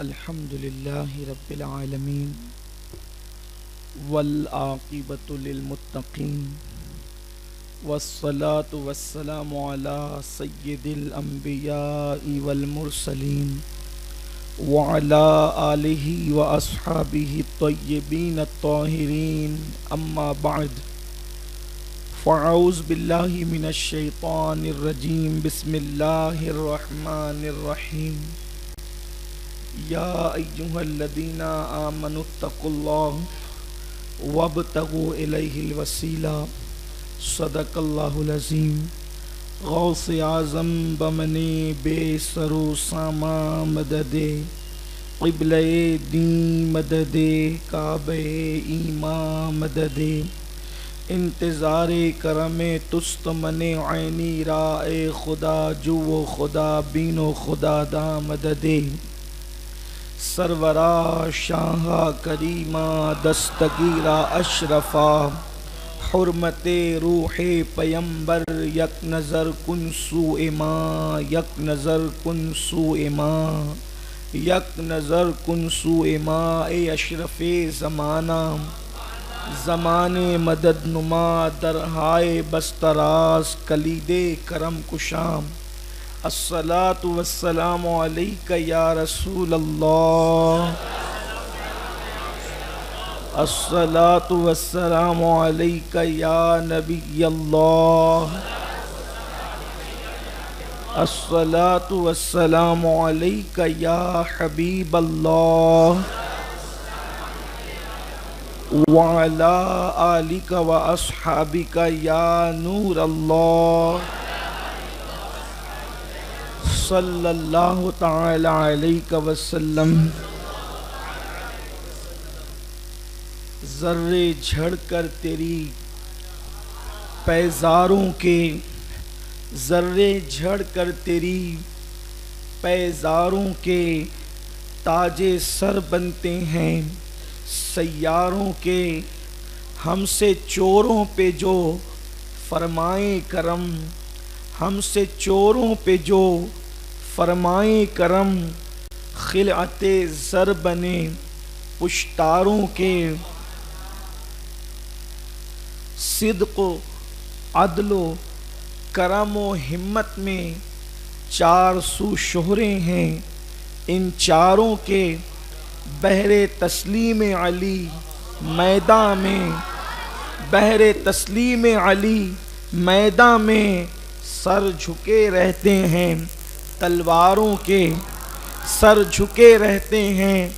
الحمد لله رب العالمين والعاقبة للمتقين والصلاة والسلام على سيد الأنبياء والمرسلين وعلى آله وأصحابه الطيبين الطاهرين أما بعد فأعوذ بالله من الشيطان الرجيم بسم الله الرحمن الرحيم يا أيها الذين آمنوا اتقوا الله وابتغوا إليه الوسيلة صدق الله العظيم غوث اعظم بمنی بے سرو ساما مدد قبلہ دین مدد کعبہ ایمان مدد انتظار کرم تست من عینی رائے خدا جو خدا بین و خدا دا مدد سرورا شاہ کریمہ دستگیرہ اشرفا حرمت روح پیمبر یک نظر کن سوء ما یک نظر کن سوء ما یک نظر کن سوء ما اے اشرف زمانہ زمانے مدد نما درہائے بستراز کلید کرم کشام الصلاة والسلام علیکہ یا رسول اللہ الصلاة والسلام علیکہ یا نبی اللہ الصلاة والسلام علیکہ یا حبیب اللہ وعلی آلکہ و اصحابکہ یا نور اللہ صلی اللہ تعالی علیہ وسلم ذرے جھڑ کر تیری پیزاروں کے ذرے جھڑ کر تیری پیزاروں کے تاج سر بنتے ہیں سیاروں کے ہم سے چوروں پہ جو فرمائے کرم ہم سے چوروں پہ جو فرمائے کرم خلعت زر بنے پشتاروں کے صدق و عدل و کرم و ہمت میں چار سو شہرے ہیں ان چاروں کے بحر تسلیم علی میدان میں بحر تسلیم علی میدان میں سر جھکے رہتے ہیں تلواروں کے سر جھکے رہتے ہیں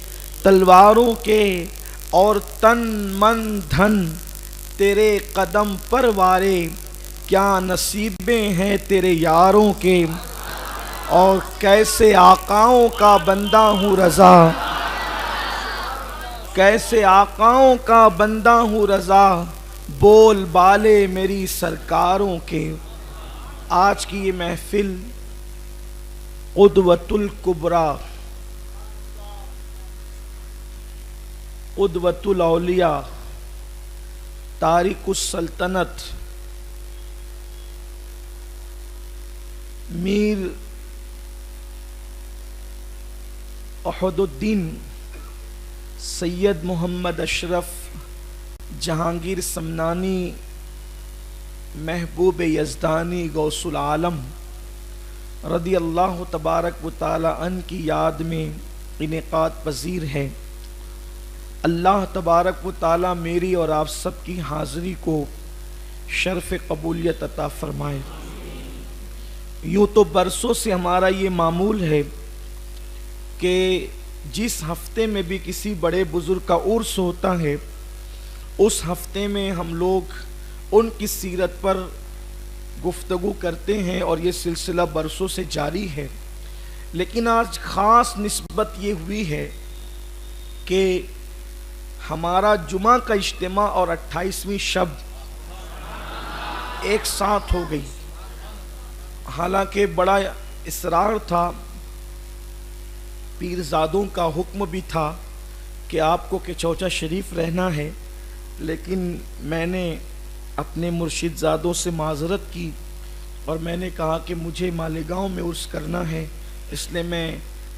تلواروں کے اور تن من دھن تیرے قدم پر وارے کیا نصیبیں ہیں تیرے یاروں کے اور کیسے آقاؤں کا بندہ ہوں رضا کیسے آقاؤں کا بندہ ہوں رضا بول بالے میری سرکاروں کے آج کی یہ محفل قدوۃ الکبریٰ قدوۃ الاولیاء تارک السلطنت میر احد الدین سید محمد اشرف جہانگیر سمنانی محبوب یزدانی غوث العالم رضی اللہ تبارک و تعالی عنہ کی یاد میں انعقاد پذیر ہے اللہ تبارک و تعالی میری اور آپ سب کی حاضری کو شرف قبولیت عطا فرمائے یوں تو برسوں سے ہمارا یہ معمول ہے کہ جس ہفتے میں بھی کسی بڑے بزرگ کا عرس ہوتا ہے اس ہفتے میں ہم لوگ ان کی سیرت پر گفتگو کرتے ہیں اور یہ سلسلہ برسوں سے جاری ہے لیکن آج خاص نسبت یہ ہوئی ہے کہ ہمارا جمعہ کا اجتماع اور 28ویں شب ایک ساتھ ہو گئی حالانکہ بڑا اصرار تھا پیرزادوں کا حکم بھی تھا کہ آپ کو کہ چوچا شریف رہنا ہے لیکن میں نے اپنے مرشد زادوں سے معذرت کی اور میں نے کہا کہ مجھے مالیگاؤں میں عرس کرنا ہے اس لیے میں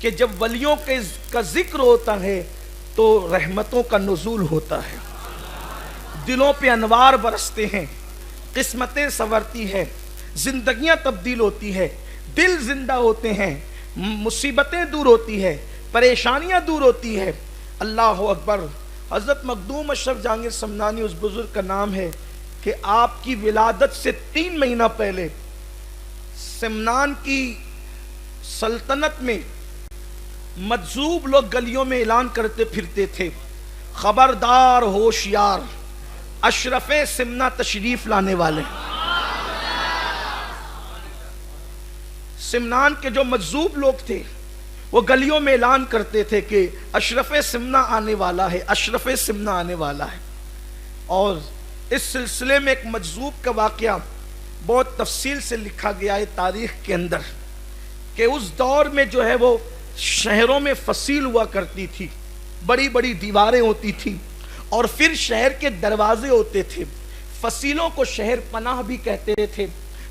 کہ جب ولیوں کا ذکر ہوتا ہے تو رحمتوں کا نزول ہوتا ہے، دلوں پہ انوار برستے ہیں، قسمتیں سنورتی ہیں، زندگیاں تبدیل ہوتی ہے، دل زندہ ہوتے ہیں، مصیبتیں دور ہوتی ہے، پریشانیاں دور ہوتی ہے۔ اللہ اکبر۔ حضرت مخدوم اشرف جہانگیر سمنانی اس بزرگ کا نام ہے کہ آپ کی ولادت سے 3 مہینہ پہلے سمنان کی سلطنت میں مجذوب لوگ گلیوں میں اعلان کرتے پھرتے تھے، خبردار ہوشیار، اشرف سمنا تشریف لانے والے۔ سمنان کے جو مجذوب لوگ تھے وہ گلیوں میں اعلان کرتے تھے کہ اشرف سمنا آنے والا ہے، اشرف سمنا آنے والا ہے۔ اور اس سلسلے میں ایک مجذوب کا واقعہ بہت تفصیل سے لکھا گیا ہے تاریخ کے اندر کہ اس دور میں جو ہے وہ شہروں میں فصیل ہوا کرتی تھی، بڑی بڑی دیواریں ہوتی تھی اور پھر شہر کے دروازے ہوتے تھے۔ فصیلوں کو شہر پناہ بھی کہتے تھے،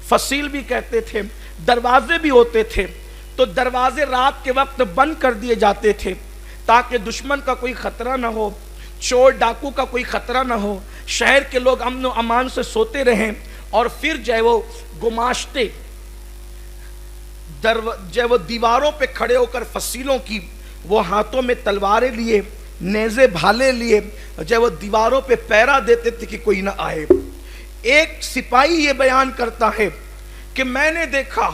فصیل بھی کہتے تھے، دروازے بھی ہوتے تھے۔ تو دروازے رات کے وقت بند کر دیے جاتے تھے تاکہ دشمن کا کوئی خطرہ نہ ہو، چور ڈاکو کا کوئی خطرہ نہ ہو، شہر کے لوگ امن و امان سے سوتے رہیں۔ اور پھر جو ہے وہ گماشتے جو ہے وہ دیواروں پہ کھڑے ہو کر فصیلوں کی، وہ ہاتھوں میں تلواریں لیے، نیزے بھالے لیے جو ہے وہ دیواروں پہ پہرا دیتے تھے کہ کوئی نہ آئے۔ ایک سپاہی یہ بیان کرتا ہے کہ میں نے دیکھا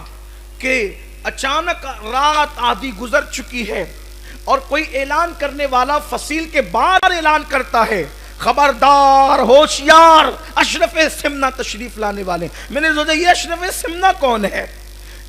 کہ اچانک رات آدھی گزر چکی ہے اور کوئی اعلان کرنے والا فصیل کے باہر اعلان کرتا ہے، خبردار ہوشیار، اشرف سمنا تشریف لانے والے۔ میں نے سوچا یہ اشرف سمنا کون ہے،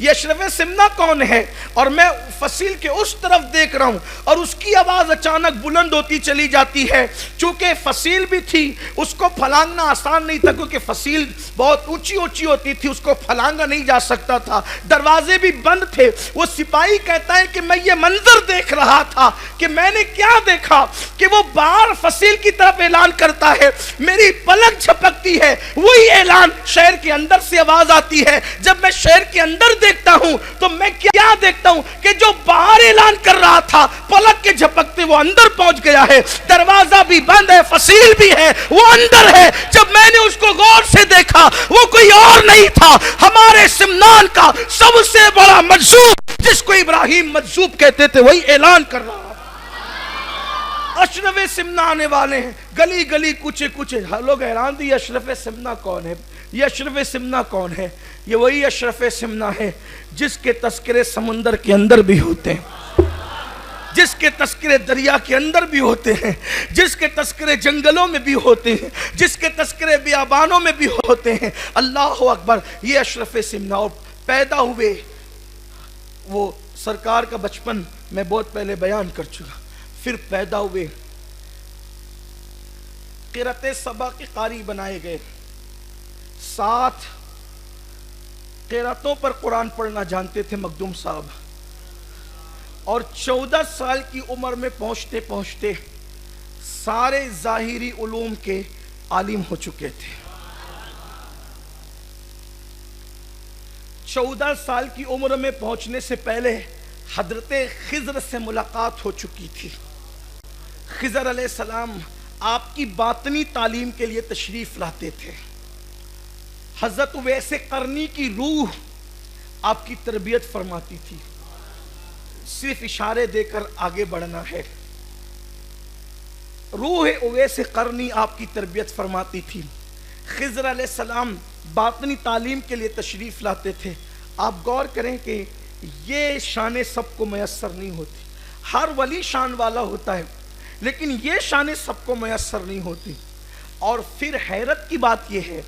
یہ اشرف سمنا کون ہے؟ اور میں فصیل کے اس طرف دیکھ رہا ہوں اور اس کی آواز اچانک بلند ہوتی چلی جاتی ہے۔ چونکہ فصیل بھی تھی، اس کو پھلانگنا آسان نہیں تھا کیونکہ فصیل بہت اونچی اونچی ہوتی تھی، اس کو پھلانگا نہیں جا سکتا تھا، دروازے بھی بند تھے۔ وہ سپاہی کہتا ہے کہ میں یہ منظر دیکھ رہا تھا کہ میں نے کیا دیکھا کہ وہ باہر فصیل کی طرف اعلان کرتا ہے، میری پلک جھپکتی ہے، وہی اعلان شہر کے اندر سے آواز آتی ہے۔ جب میں شہر کے اندر دیکھتا ہوں تو میں کیا دیکھتا ہوں کہ جو باہر اعلان کر رہا تھا پلک کے جھپکتے وہ اندر پہنچ گیا ہے، دروازہ بھی بند ہے، فصیل بھی ہے، وہ اندر ہے۔ جب میں نے اس کو غور سے دیکھا وہ کوئی اور نہیں تھا، ہمارے سمنان کا سب سے بڑا مجذوب جس کو ابراہیم مجذوب کہتے تھے وہی اعلان کر رہا۔ اشرف سمنا آنے والے ہیں، گلی گلی کوچے کوچے لوگ حیران تھے یہ اشرف سمنا کون ہے، یہ اشرف سمنا کون ہے؟ یہ وہی اشرف سمنا ہے جس کے تذکرے سمندر کے اندر بھی ہوتے ہیں، جس کے تذکرے دریا کے اندر بھی ہوتے ہیں، جس کے تذکرے جنگلوں میں بھی ہوتے ہیں، جس کے تذکرے بیابانوں میں بھی ہوتے ہیں۔ اللہ اکبر۔ یہ اشرف سمنا اور پیدا ہوئے وہ سرکار کا بچپن میں بہت پہلے بیان کر چکا۔ پھر پیدا ہوئے، قرأت سبا کے قاری بنائے گئے، 7 قرأتوں پر قرآن پڑھنا جانتے تھے مخدوم صاحب، اور 14 سال کی عمر میں پہنچتے پہنچتے سارے ظاہری علوم کے عالم ہو چکے تھے۔ 14 سال کی عمر میں پہنچنے سے پہلے حضرت خضر سے ملاقات ہو چکی تھی۔ خضر علیہ السلام آپ کی باطنی تعلیم کے لیے تشریف لاتے تھے۔ حضرت اویس قرنی کی روح آپ کی تربیت فرماتی تھی، صرف اشارے دے کر آگے بڑھنا ہے۔ روح اویس قرنی آپ کی تربیت فرماتی تھی۔ خضر علیہ السلام باطنی تعلیم کے لیے تشریف لاتے تھے۔ آپ غور کریں کہ یہ شان سب کو میسر نہیں ہوتی، ہر ولی شان والا ہوتا ہے لیکن یہ شان سب کو میسر نہیں ہوتی۔ اور پھر حیرت کی بات یہ ہے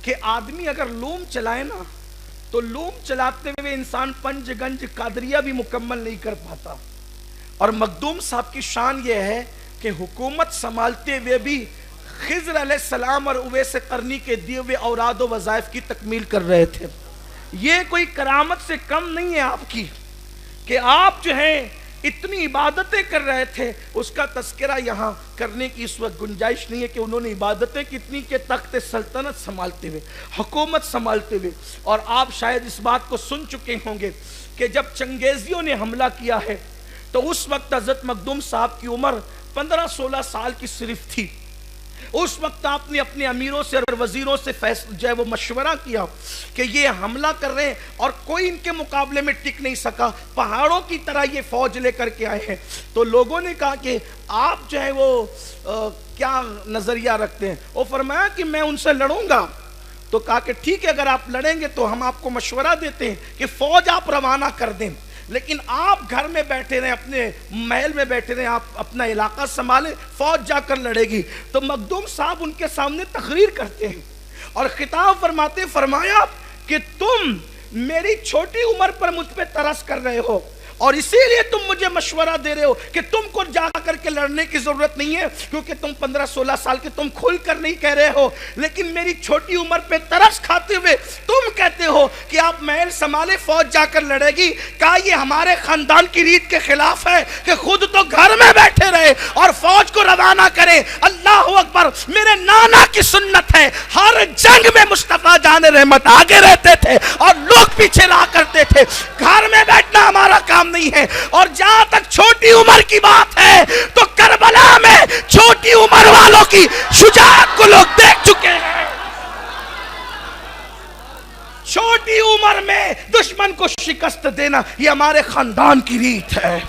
کہ آدمی اگر لوم چلائے نا تو لوم چلاتے ہوئے انسان پنج گنج قادریہ بھی مکمل نہیں کر پاتا، اور مخدوم صاحب کی شان یہ ہے کہ حکومت سنبھالتے ہوئے بھی خضر علیہ السلام اور اویس قرنی کے دیے ہوئے اوراد و وظائف کی تکمیل کر رہے تھے۔ یہ کوئی کرامت سے کم نہیں ہے آپ کی کہ آپ جو ہیں اتنی عبادتیں کر رہے تھے، اس کا تذکرہ یہاں کرنے کی اس وقت گنجائش نہیں ہے کہ انہوں نے عبادتیں کتنی کہ تخت سلطنت سنبھالتے ہوئے، حکومت سنبھالتے ہوئے. اور آپ شاید اس بات کو سن چکے ہوں گے کہ جب چنگیزیوں نے حملہ کیا ہے تو اس وقت حضرت مخدوم صاحب کی عمر 15-16 سال کی صرف تھی. اس وقت آپ نے اپنے امیروں سے اور وزیروں سے جو ہے وہ مشورہ کیا کہ یہ حملہ کر رہے ہیں اور کوئی ان کے مقابلے میں ٹک نہیں سکا، پہاڑوں کی طرح یہ فوج لے کر کے آئے ہیں. تو لوگوں نے کہا کہ آپ جو ہے وہ کیا نظریہ رکھتے ہیں؟ وہ فرمایا کہ میں ان سے لڑوں گا. تو کہا کہ ٹھیک ہے، اگر آپ لڑیں گے تو ہم آپ کو مشورہ دیتے ہیں کہ فوج آپ روانہ کر دیں، لیکن آپ گھر میں بیٹھے رہیں، اپنے محل میں بیٹھے رہیں، آپ اپنا علاقہ سنبھالیں، فوج جا کر لڑے گی. تو مخدوم صاحب ان کے سامنے تقریر کرتے ہیں اور خطاب فرماتے، فرمایا کہ تم میری چھوٹی عمر پر مجھ پہ ترس کر رہے ہو اور اسی لیے تم مجھے مشورہ دے رہے ہو کہ تم کو جا کر کے لڑنے کی ضرورت نہیں ہے کیونکہ تم 15-16 سال کے، تم کھل کر نہیں کہہ رہے ہو، لیکن میری چھوٹی عمر پہ ترس کھاتے ہوئے تم کہتے ہو کہ آپ محل سنبھالے، فوج جا کر لڑے گی. کہا یہ ہمارے خاندان کی ریت کے خلاف ہے کہ خود تو گھر میں بیٹھے رہے اور فوج کو روانہ کرے. اللہ اکبر، میرے نانا کی سنت ہے، ہر جنگ میں مصطفیٰ جان رحمت آگے رہتے تھے اور لوگ پیچھے رہا کرتے تھے. گھر میں بیٹھنا ہمارا کام نہیں ہے. اور جہاں تک چھوٹی عمر کی بات ہے تو کربلا میں چھوٹی عمر والوں کی شجاعت کو لوگ دیکھ چکے ہیں. چھوٹی عمر میں دشمن کو شکست دینا یہ ہمارے خاندان کی ریت ہے.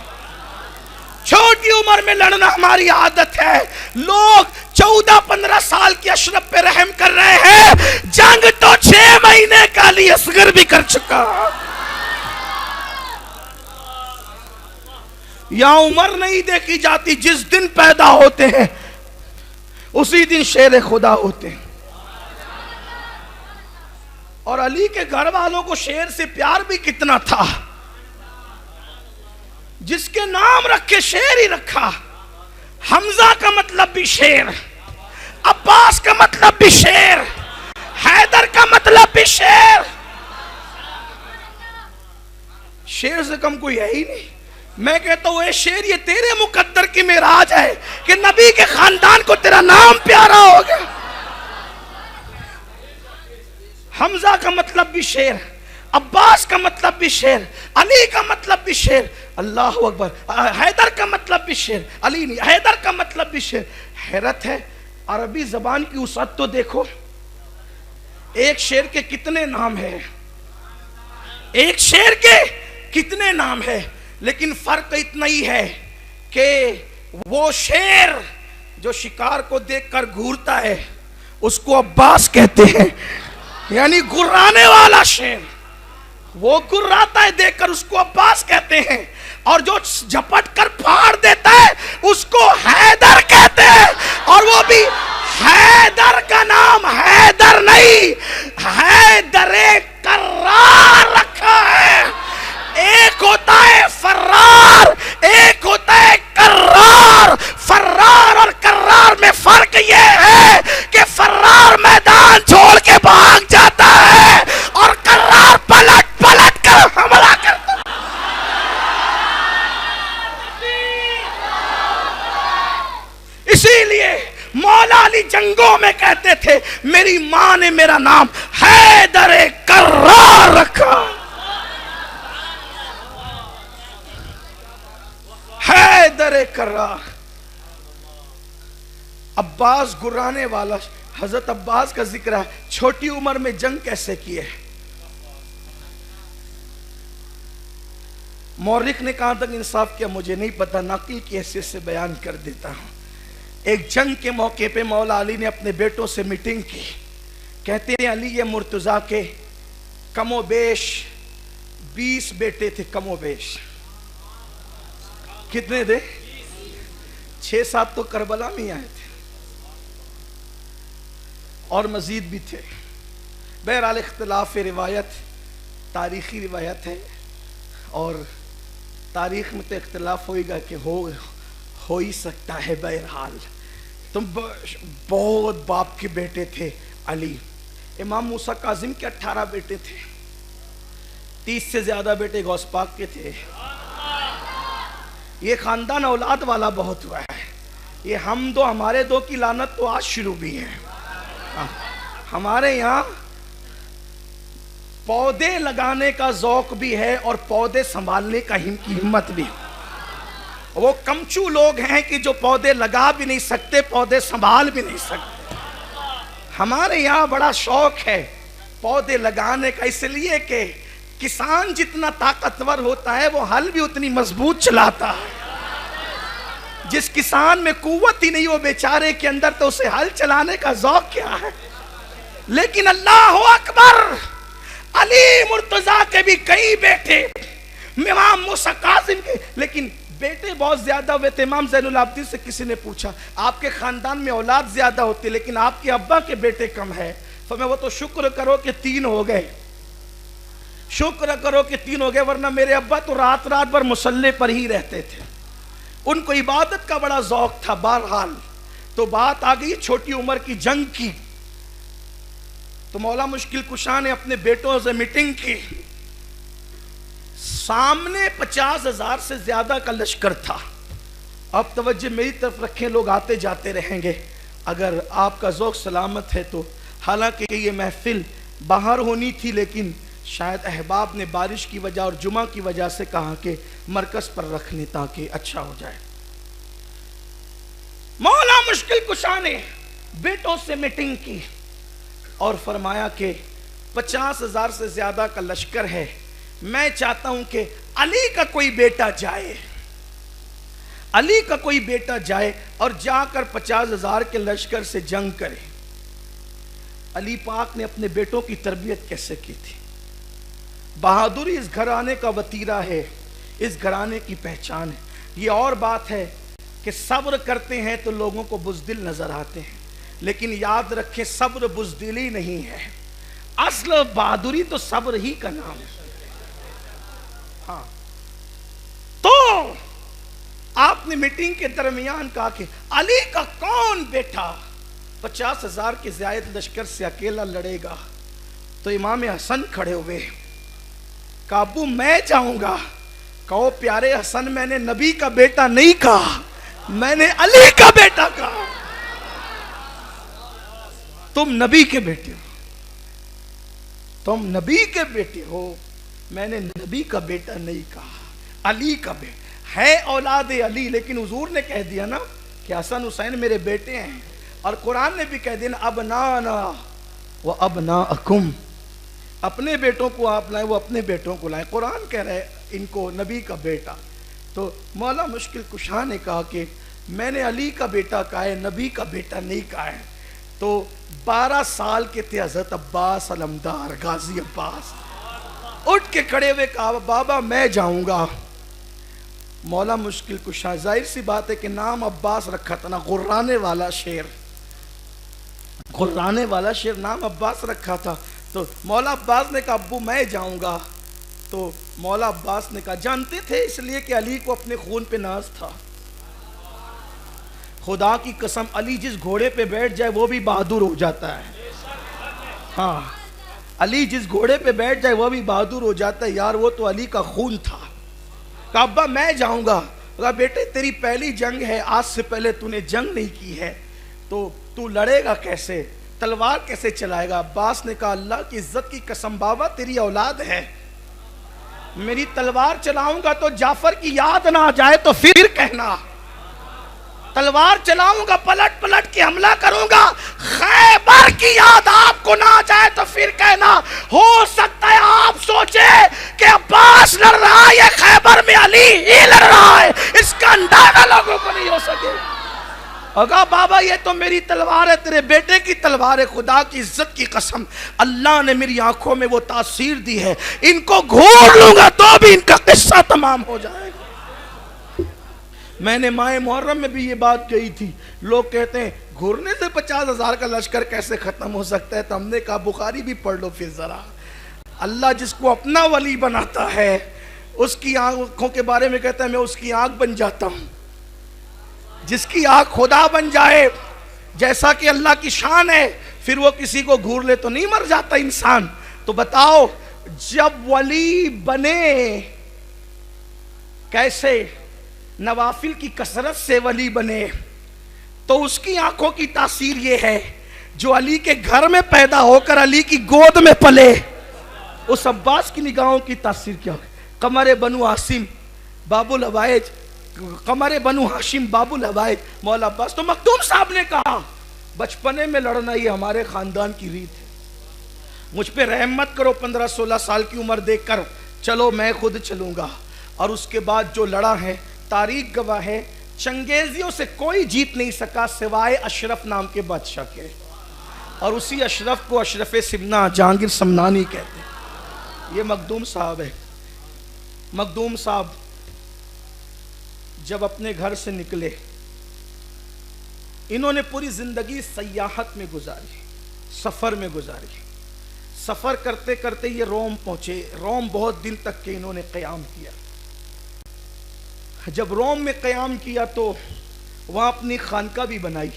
چھوٹی عمر میں لڑنا ہماری عادت ہے. لوگ 14-15 سال کی اشرف پہ رحم کر رہے ہیں، جنگ تو 6 مہینے کا علی اصغر بھی کر چکا. یا عمر نہیں دیکھی جاتی، جس دن پیدا ہوتے ہیں اسی دن شیر خدا ہوتے ہیں. اور علی کے گھر والوں کو شیر سے پیار بھی کتنا تھا، جس کے نام رکھے شیر ہی رکھا. حمزہ کا مطلب بھی شیر، عباس کا مطلب بھی شیر، حیدر کا مطلب بھی شیر. شیر سے کم کوئی ہے ہی نہیں. میں کہتا ہوں اے شیر، یہ تیرے مقدر کی معراج ہے کہ نبی کے خاندان کو تیرا نام پیارا ہو گیا. حمزہ کا مطلب بھی شیر، عباس کا مطلب بھی شیر، علی کا مطلب بھی شیر. اللہ اکبر. حیدر کا مطلب بھی شیر، علی نہیں، حیدر کا مطلب بھی شیر. حیرت ہے، عربی زبان کی وسعت تو دیکھو. ایک شیر کے کتنے نام ہیں، ایک شیر کے کتنے نام ہیں، لیکن فرق اتنا ہی ہے کہ وہ شیر جو شکار کو دیکھ کر گھورتا ہے اس کو عباس کہتے ہیں، یعنی گرانے والا شیر. وہ گراتا ہے دیکھ کر، اس کو عباس کہتے ہیں. اور جو جھپٹ کر پھاڑ دیتا ہے اس کو حیدر کہتے ہیں. اور وہ بھی حیدر کا نام حیدر نہیں، حیدر کرار رکھا ہے. ایک ہوتا ہے فرار، ایک ہوتا ہے کرار. فرار اور کرار میں فرق یہ ہے کہ فرار میدان چھوڑ کے بھاگ جاتا ہے اور کرار پلٹ پلٹ کر حملہ کرتا ہے. اسی لیے مولا علی جنگوں میں کہتے تھے میری ماں نے میرا نام حیدر کرار رکھا. حیدر کرار. عباس گرانے والا. حضرت عباس کا ذکر ہے، چھوٹی عمر میں جنگ کیسے کیے. مورخ نے کہاں تک انصاف کیا مجھے نہیں پتا، نقل کی حیثیت سے بیان کر دیتا ہوں. ایک جنگ کے موقع پہ مولا علی نے اپنے بیٹوں سے میٹنگ کی. کہتے ہیں علی یہ مرتضیٰ کے کم و بیش 20 بیٹے تھے. کم و بیش کتنے تھے؟ 6-7 تو کربلا میں آئے تھے اور مزید بھی تھے. بہرحال اختلاف روایت تاریخی روایت ہے اور تاریخ میں تو اختلاف ہوئے گا کہ ہو ہی سکتا ہے. بہرحال تم بہت باپ کے بیٹے تھے علی. امام موسیٰ کاظم کے 18 بیٹے تھے. 30 سے زیادہ بیٹے غوث پاک کے تھے. یہ خاندان اولاد والا بہت ہوا ہے. یہ ہم دو ہمارے دو کی لعنت تو آج شروع بھی ہے. ہمارے یہاں پودے لگانے کا ذوق بھی ہے اور پودے سنبھالنے کا ہمت بھی. وہ کمچو لوگ ہیں کہ جو پودے لگا بھی نہیں سکتے, پودے سنبھال بھی نہیں سکتے. ہمارے یہاں بڑا شوق ہے پودے لگانے کا, اس لیے کہ کسان جتنا طاقتور ہوتا ہے وہ ہل بھی اتنی مضبوط چلاتا ہے. جس کسان میں قوت ہی نہیں وہ بیچارے کے اندر, تو اسے ہل چلانے کا ذوق کیا ہے. لیکن اللہ اکبر, علی مرتضیٰ کے بھی کئی بیٹے, امام موسیٰ کاظم کے, لیکن بیٹے بہت زیادہ ہوئے تھے. امام زین العابدین سے کسی نے پوچھا آپ کے خاندان میں اولاد زیادہ ہوتی لیکن آپ کے ابا کے بیٹے کم ہے. فرمایا وہ تو شکر کرو کہ 3 ہو گئے, شکر کرو کہ 3 ہو گئے, ورنہ میرے ابا تو رات رات بھر مصلے پر ہی رہتے تھے. ان کو عبادت کا بڑا ذوق تھا. بہرحال تو بات آ گئی چھوٹی عمر کی جنگ کی, تو مولا مشکل کشا نے اپنے بیٹوں سے میٹنگ کی. سامنے 50,000 سے زیادہ کا لشکر تھا. اب توجہ میری طرف رکھیں, لوگ آتے جاتے رہیں گے, اگر آپ کا ذوق سلامت ہے تو. حالانکہ یہ محفل باہر ہونی تھی لیکن شاید احباب نے بارش کی وجہ اور جمعہ کی وجہ سے کہا کہ مرکز پر رکھ لیں تاکہ اچھا ہو جائے. مولا مشکل کشا نے بیٹوں سے میٹنگ کی اور فرمایا کہ 50,000 سے زیادہ کا لشکر ہے, میں چاہتا ہوں کہ علی کا کوئی بیٹا جائے, علی کا کوئی بیٹا جائے اور جا کر 50,000 کے لشکر سے جنگ کرے. علی پاک نے اپنے بیٹوں کی تربیت کیسے کی تھی. بہادری اس گھرانے کا وتیرہ ہے, اس گھرانے کی پہچان ہے. یہ اور بات ہے کہ صبر کرتے ہیں تو لوگوں کو بزدل نظر آتے ہیں, لیکن یاد رکھیں صبر بزدلی نہیں ہے, اصل بہادری تو صبر ہی کا نام ہے. ہاں, تو آپ نے میٹنگ کے درمیان کہا کہ علی کا کون بیٹا 50,000 کے زائد لشکر سے اکیلا لڑے گا. تو امام حسن کھڑے ہوئے, کہا ابو میں جاؤں گا. کہو پیارے حسن, میں نے نبی کا بیٹا نہیں کہا, میں نے علی کا بیٹا کہا. تم نبی کے بیٹے ہو, تم نبی کے بیٹے ہو, میں نے نبی کا بیٹا نہیں کہا, علی کا بیٹا ہے. اولاد علی, لیکن حضور نے کہہ دیا نا کہ حسن حسین میرے بیٹے ہیں, اور قرآن نے بھی کہہ دیا ابنانا و ابناءکم, اپنے بیٹوں کو آپ لائیں, وہ اپنے بیٹوں کو لائیں. قرآن کہہ رہے ان کو نبی کا بیٹا. تو مولا مشکل کشا نے کہا کہ میں نے علی کا بیٹا کہا ہے, نبی کا بیٹا نہیں کہا ہے. تو 12 سال کے تھے حضرت عباس علمدار, غازی عباس, اٹھ کے کھڑے ہوئے کہا بابا میں جاؤں گا. مولا مشکل کشا, ظاہر سی بات ہے کہ نام عباس رکھا تھا نا, غرانے والا شیر, غرانے والا شیر نام عباس رکھا تھا. تو مولا عباس نے کہا ابو میں جاؤں گا. تو مولا عباس نے کہا جانتے تھے اس لیے کہ علی کو اپنے خون پہ ناز تھا. خدا کی قسم علی جس گھوڑے پہ بیٹھ جائے وہ بھی بہادر ہو جاتا ہے. ہاں, علی جس گھوڑے پہ بیٹھ جائے وہ بھی بہادر ہو جاتا ہے. یار وہ تو علی کا خون تھا. کہا ابا میں جاؤں گا. کہا بیٹے تیری پہلی جنگ ہے, آج سے پہلے تو نے جنگ نہیں کی ہے, تو تو لڑے گا کیسے, تلوار کیسے چلائے گا. عباس نے کہا اللہ کی عزت کی قسم بابا تیری اولاد ہے, میری تلوار چلاؤں گا تو جعفر کی یاد نہ آ جائے تو پھر کہنا, تلوار چلاؤں گا پلٹ پلٹ کے حملہ کروں گا, خیبر کی یاد آپ کو نہ آ جائے تو پھر کہنا. ہو سکتا ہے آپ سوچے کہ عباس لڑ رہا ہے, یہ خیبر میں علی ہی لڑ رہا ہے, اس کا اندازہ لوگوں کو نہیں ہو سکے. کہا بابا یہ تو میری تلوار ہے, تیرے بیٹے کی تلوار ہے. خدا کی عزت کی قسم اللہ نے میری آنکھوں میں وہ تاثیر دی ہے, ان کو گھور لوں گا تو بھی ان کا قصہ تمام ہو جائے گا. میں نے ماہ محرم میں بھی یہ بات کہی تھی. لوگ کہتے ہیں گھورنے سے 50,000 کا لشکر کیسے ختم ہو سکتا ہے, تو ہم نے کہا بخاری بھی پڑھ لو پھر ذرا. اللہ جس کو اپنا ولی بناتا ہے اس کی آنکھوں کے بارے میں کہتا ہے میں اس کی آنکھ بن جاتا ہوں. جس کی آنکھ خدا بن جائے جیسا کہ اللہ کی شان ہے, پھر وہ کسی کو گھور لے تو نہیں مر جاتا انسان. تو بتاؤ جب ولی بنے کیسے, نوافل کی کثرت سے ولی بنے تو اس کی آنکھوں کی تاثیر یہ ہے جو علی کے گھر میں پیدا ہو کر علی کی گود میں پلے، اس عباس کی نگاہوں کی تاثیر کیا ہوگی؟ قمر بنو ہاشم باب الحوائج، قمر بنو ہاشم باب الحوائج مولا عباس۔ تو مخدوم صاحب نے کہا بچپنے میں لڑنا یہ ہمارے خاندان کی ریت ہے، مجھ پہ رحم مت کرو 15-16 سال کی عمر دیکھ کر، چلو میں خود چلوں گا۔ اور اس کے بعد جو لڑا ہے تاریخ گواہ ہے، چنگیزیوں سے کوئی جیت نہیں سکا سوائے اشرف نام کے بادشاہ کے، اور اسی اشرف کو اشرف سمنا جہانگیر سمنانی کہتے ہیں۔ یہ مخدوم صاحب ہے۔ مخدوم صاحب جب اپنے گھر سے نکلے، انہوں نے پوری زندگی سیاحت میں گزاری، سفر میں گزاری۔ سفر کرتے کرتے یہ روم پہنچے، روم بہت دن تک کے انہوں نے قیام کیا۔ جب روم میں قیام کیا تو وہاں اپنی خانقاہ بھی بنائی،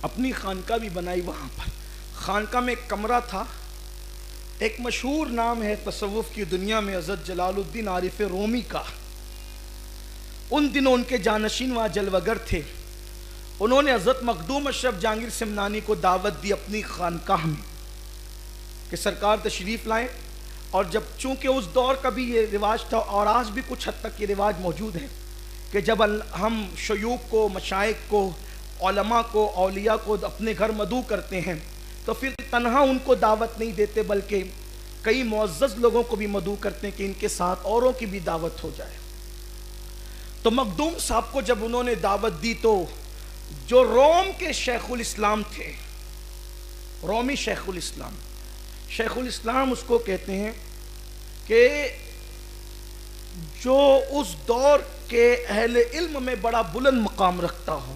اپنی خانقاہ بھی بنائی۔ وہاں پر خانقاہ میں ایک کمرہ تھا، ایک مشہور نام ہے تصوف کی دنیا میں حضرت جلال الدین عارف رومی کا۔ ان دنوں ان کے جانشین وہاں جلوگر تھے، انہوں نے حضرت مخدوم اشرف جہانگیر سمنانی کو دعوت دی اپنی خانقاہ میں کہ سرکار تشریف لائیں۔ اور جب چونکہ اس دور کا بھی یہ رواج تھا اور آج بھی کچھ حد تک یہ رواج موجود ہے کہ جب ہم شیوخ کو، مشائخ کو، علماء کو، اولیاء کو اپنے گھر مدعو کرتے ہیں تو پھر تنہا ان کو دعوت نہیں دیتے بلکہ کئی معزز لوگوں کو بھی مدعو کرتے ہیں کہ ان کے ساتھ اوروں کی بھی دعوت ہو جائے۔ تو مخدوم صاحب کو جب انہوں نے دعوت دی تو جو روم کے شیخ الاسلام تھے، رومی شیخ الاسلام، شیخ الاسلام اس کو کہتے ہیں کہ جو اس دور کے اہل علم میں بڑا بلند مقام رکھتا ہو،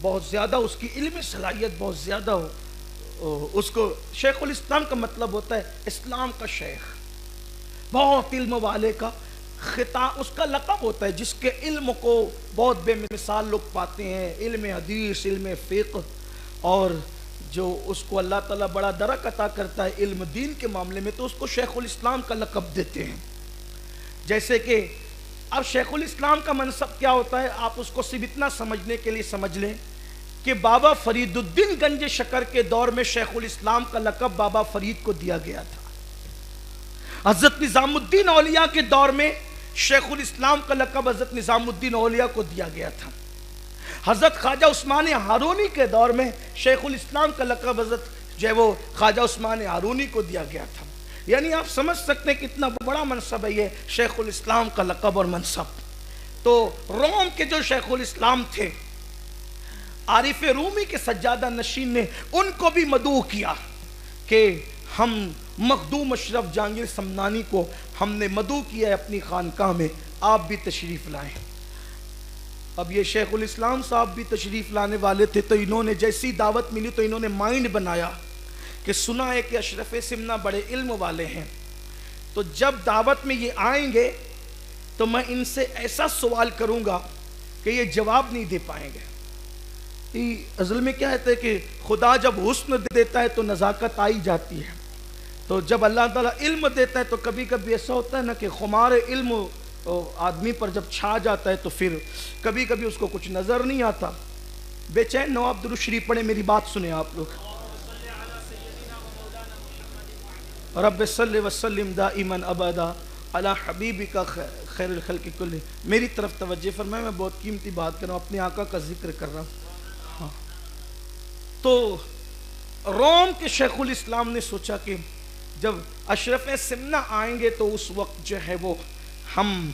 بہت زیادہ اس کی علمی صلاحیت بہت زیادہ ہو، اس کو شیخ الاسلام کا مطلب ہوتا ہے اسلام کا شیخ، بہت علم والے کا خطاب، اس کا لقب ہوتا ہے جس کے علم کو بہت بے مثال لوگ پاتے ہیں، علم حدیث، علم فقہ، اور جو اس کو اللہ تعالیٰ بڑا درک عطا کرتا ہے علم دین کے معاملے میں تو اس کو شیخ الاسلام کا لقب دیتے ہیں۔ جیسے کہ اب شیخ الاسلام کا منصب کیا ہوتا ہے، آپ اس کو صرف اتنا سمجھنے کے لیے سمجھ لیں کہ بابا فرید الدین گنج شکر کے دور میں شیخ الاسلام کا لقب بابا فرید کو دیا گیا تھا۔ حضرت نظام الدین اولیاء کے دور میں شیخ الاسلام کا لقب حضرت نظام الدین اولیاء کو دیا گیا تھا۔ حضرت خواجہ عثمان ہارونی کے دور میں شیخ الاسلام کا لقب حضرت جو ہے وہ خواجہ عثمان ہارونی کو دیا گیا تھا۔ یعنی آپ سمجھ سکتے ہیں کتنا بڑا منصب ہے یہ شیخ الاسلام کا لقب اور منصب۔ تو روم کے جو شیخ الاسلام تھے، عارف رومی کے سجادہ نشین نے ان کو بھی مدعو کیا کہ ہم مخدوم اشرف جہانگیر سمنانی کو ہم نے مدعو کیا ہے اپنی خانقاہ میں، آپ بھی تشریف لائیں۔ اب یہ شیخ الاسلام صاحب بھی تشریف لانے والے تھے تو انہوں نے جیسی دعوت ملی تو انہوں نے مائنڈ بنایا کہ سنا ہے کہ اشرف سمنا بڑے علم والے ہیں، تو جب دعوت میں یہ آئیں گے تو میں ان سے ایسا سوال کروں گا کہ یہ جواب نہیں دے پائیں گے۔ اصل میں کیا ہے کہ خدا جب حسن دیتا ہے تو نزاکت آئی جاتی ہے، تو جب اللہ تعالیٰ علم دیتا ہے تو کبھی کبھی ایسا ہوتا ہے نا کہ خمار علم آدمی پر جب چھا جاتا ہے تو پھر کبھی کبھی اس کو کچھ نظر نہیں آتا۔ بے چین نواب درود شریف پڑھیں، میری بات سنیں آپ لوگ۔ رب صلی وسلم دائما ابدا علی حبیبک خیر الخلق کل۔ میری طرف توجہ فرمائیں، میں بہت قیمتی بات کر رہا ہوں، اپنے آقا کا ذکر کر رہا ہوں۔ تو روم کے شیخ الاسلام نے سوچا کہ جب اشرف سمنا آئیں گے تو اس وقت جو ہے وہ ہم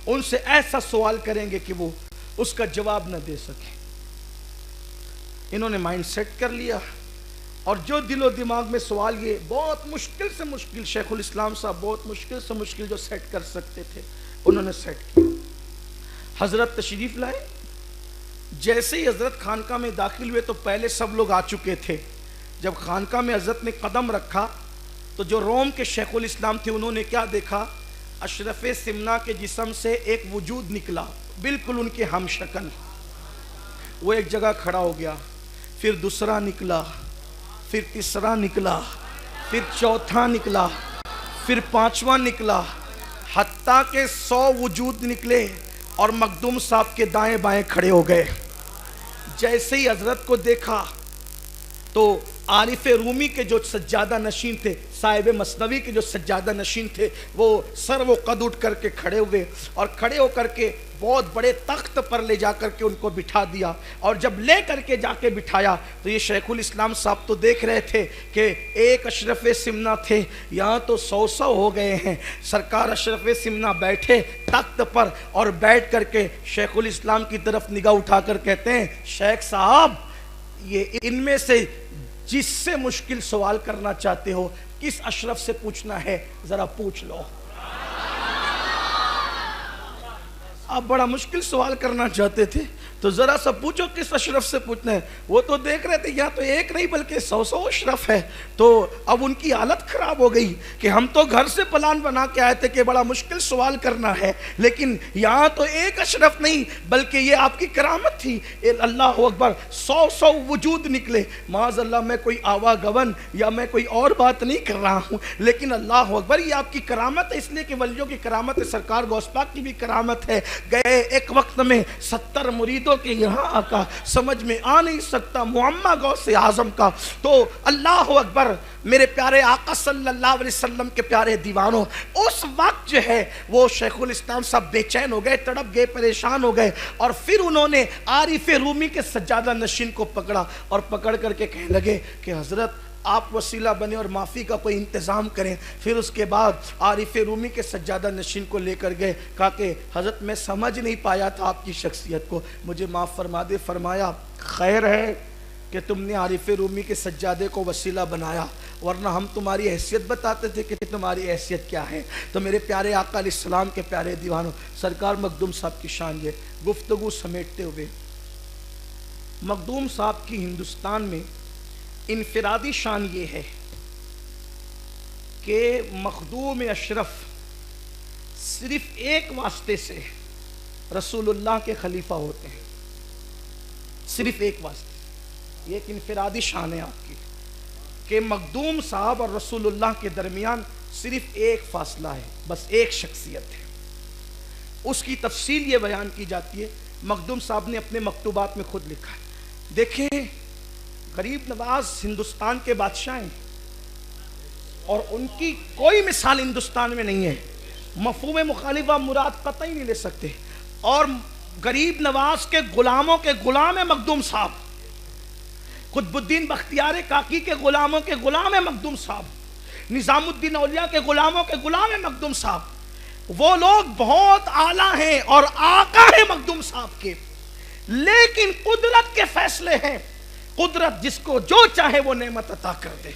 ان سے ایسا سوال کریں گے کہ وہ اس کا جواب نہ دے سکیں۔ انہوں نے مائنڈ سیٹ کر لیا اور جو دل و دماغ میں سوال یہ بہت مشکل سے مشکل، شیخ الاسلام صاحب بہت مشکل سے مشکل جو سیٹ کر سکتے تھے انہوں نے سیٹ کیا۔ حضرت تشریف لائے، جیسے ہی حضرت خانقاہ میں داخل ہوئے تو پہلے سب لوگ آ چکے تھے۔ جب خانقاہ میں حضرت نے قدم رکھا تو جو روم کے شیخ الاسلام تھے انہوں نے کیا دیکھا، اشرف سمنا کے جسم سے ایک وجود نکلا بالکل ان کے ہم شکل، وہ ایک جگہ کھڑا ہو گیا، پھر دوسرا نکلا، پھر تیسرا نکلا، پھر چوتھا نکلا، پھر پانچواں نکلا، حتیٰ کہ 100 وجود نکلے اور مخدوم صاحب کے دائیں بائیں کھڑے ہو گئے. جیسے ہی حضرت کو دیکھا تو عارف رومی کے جو سجادہ نشین تھے، صاحب مثنوی کے جو سجادہ نشین تھے، وہ سر و قد اٹھ کر کے کھڑے ہوئے اور کھڑے ہو کر کے بہت بڑے تخت پر لے جا کر کے ان کو بٹھا دیا. اور جب لے کر کے جا کے بٹھایا تو یہ شیخ الاسلام صاحب تو دیکھ رہے تھے کہ ایک اشرف سمنہ تھے، یہاں تو 100 ہو گئے ہیں. سرکار اشرف سمنہ بیٹھے تخت پر اور بیٹھ کر کے شیخ الاسلام کی طرف نگاہ اٹھا کر کہتے ہیں، شیخ صاحب یہ ان میں سے جس سے مشکل سوال کرنا چاہتے ہو، کس اشرف سے پوچھنا ہے ذرا پوچھ لو. آپ بڑا مشکل سوال کرنا چاہتے تھے تو ذرا سا پوچھو کس اشرف سے پوچھنا ہے. وہ تو دیکھ رہے تھے یہاں تو ایک نہیں بلکہ 100 اشرف ہے. تو اب ان کی حالت خراب ہو گئی کہ ہم تو گھر سے پلان بنا کے آئے تھے کہ بڑا مشکل سوال کرنا ہے، لیکن یہاں تو ایک اشرف نہیں بلکہ یہ آپ کی کرامت تھی. اللہ اکبر، 100 وجود نکلے. معاذ اللہ میں کوئی آوا گون یا میں کوئی اور بات نہیں کر رہا ہوں، لیکن اللہ اکبر یہ آپ کی کرامت ہے، اس لیے کہ ولیوں کی کرامت ہے، سرکار غوث پاک کی بھی کرامت ہے. گئے ایک وقت میں 70 مریدوں کہ یہاں آقا سمجھ میں آ نہیں سکتا معمہ غوث اعظم کا. تو اللہ اکبر میرے پیارے آقا صلی اللہ علیہ وسلم کے پیارے دیوانوں، اس وقت جو ہے وہ شیخ الاسلام صاحب بے چین ہو گئے، تڑپ گئے، پریشان ہو گئے. اور پھر انہوں نے عارف رومی کے سجادہ نشین کو پکڑا اور پکڑ کر کے کہنے لگے کہ حضرت آپ وسیلہ بنے اور معافی کا کوئی انتظام کریں. پھر اس کے بعد عارف رومی کے سجادہ نشین کو لے کر گئے، کہا کہ حضرت میں سمجھ نہیں پایا تھا آپ کی شخصیت کو، مجھے معاف فرما دے. فرمایا خیر ہے کہ تم نے عارف رومی کے سجادے کو وسیلہ بنایا، ورنہ ہم تمہاری حیثیت بتاتے تھے کہ تمہاری حیثیت کیا ہے. تو میرے پیارے آقا علیہ السلام کے پیارے دیوانوں، سرکار مخدوم صاحب کی شان یہ گفتگو سمیٹتے ہوئے، مخدوم صاحب کی ہندوستان میں انفرادی شان یہ ہے کہ مخدوم اشرف صرف ایک واسطے سے رسول اللہ کے خلیفہ ہوتے ہیں، صرف ایک واسطے. یہ ایک انفرادی شان ہے آپ کی کہ مخدوم صاحب اور رسول اللہ کے درمیان صرف ایک فاصلہ ہے، بس ایک شخصیت ہے. اس کی تفصیل یہ بیان کی جاتی ہے، مخدوم صاحب نے اپنے مکتوبات میں خود لکھا ہے. دیکھیں غریب نواز ہندوستان کے بادشاہ ہیں اور ان کی کوئی مثال ہندوستان میں نہیں ہے. مفہوم مخالفہ مراد قطعی نہیں لے سکتے. اور غریب نواز کے غلاموں کے غلام ہے مخدوم صاحب، قطب الدین بختیار کاکی کے غلاموں کے غلام ہے مخدوم صاحب، نظام الدین اولیاء کے غلاموں کے غلام ہے مخدوم صاحب. وہ لوگ بہت اعلیٰ ہیں اور آقا ہیں مخدوم صاحب کے، لیکن قدرت کے فیصلے ہیں. قدرت جس کو جو چاہے وہ نعمت عطا کر دے.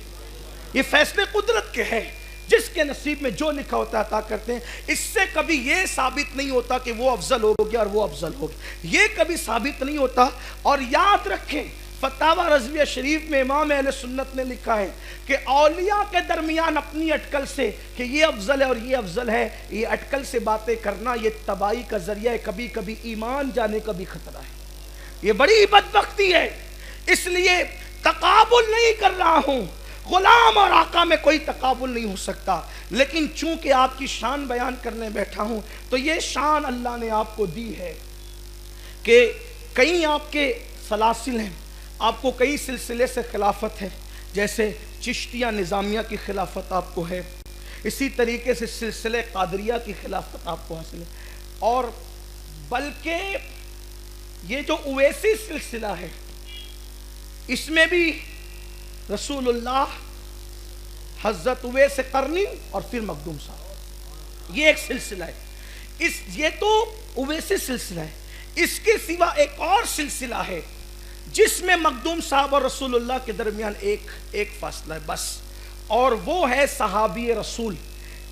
یہ فیصلے قدرت کے ہیں، جس کے نصیب میں جو لکھا ہوتا ہے عطا کرتے ہیں. اس سے کبھی یہ ثابت نہیں ہوتا کہ وہ افضل ہو گیا اور وہ افضل ہو گیا، یہ کبھی ثابت نہیں ہوتا. اور یاد رکھیں فتاوی رضویہ شریف میں امام اہل سنت نے لکھا ہے کہ اولیاء کے درمیان اپنی اٹکل سے کہ یہ افضل ہے اور یہ افضل ہے، یہ اٹکل سے باتیں کرنا یہ تباہی کا ذریعہ ہے، کبھی کبھی ایمان جانے کا بھی خطرہ ہے. یہ بڑی بدبختی ہے. اس لیے تقابل نہیں کر رہا ہوں، غلام اور آقا میں کوئی تقابل نہیں ہو سکتا، لیکن چونکہ آپ کی شان بیان کرنے بیٹھا ہوں تو یہ شان اللہ نے آپ کو دی ہے کہ کئی آپ کے سلاسل ہیں، آپ کو کئی سلسلے سے خلافت ہے. جیسے چشتیہ نظامیہ کی خلافت آپ کو ہے، اسی طریقے سے سلسلے قادریہ کی خلافت آپ کو حاصل ہے. اور بلکہ یہ جو اویسی سلسلہ ہے اس میں بھی رسول اللہ، حضرت اویس قرنی اور پھر مخدوم صاحب، یہ ایک سلسلہ ہے. یہ تو اویسی سلسلہ ہے. اس کے سوا ایک اور سلسلہ ہے جس میں مخدوم صاحب اور رسول اللہ کے درمیان ایک فاصلہ ہے بس، اور وہ ہے صحابی رسول.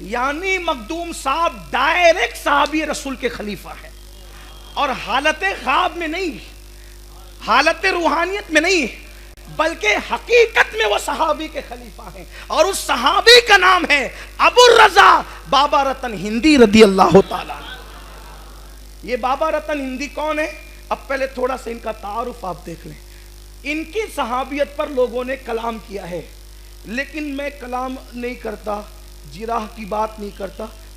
یعنی مخدوم صاحب ڈائریکٹ صحابی رسول کے خلیفہ ہیں، اور حالت خواب میں نہیں، حالت روحانیت میں نہیں، بلکہ حقیقت میں وہ صحابی کے خلیفہ ہیں. اور اس صحابی کا نام ہے ابو الرضا بابا رتن ہندی رضی اللہ تعالیٰ. یہ بابا رتن ہندی کون ہے؟ اب پہلے تھوڑا سا ان کا تعارف آپ دیکھ لیں. ان کی صحابیت پر لوگوں نے کلام کیا ہے، لیکن میں کلام نہیں کرتا، جراح کی بات نہیں کرتا.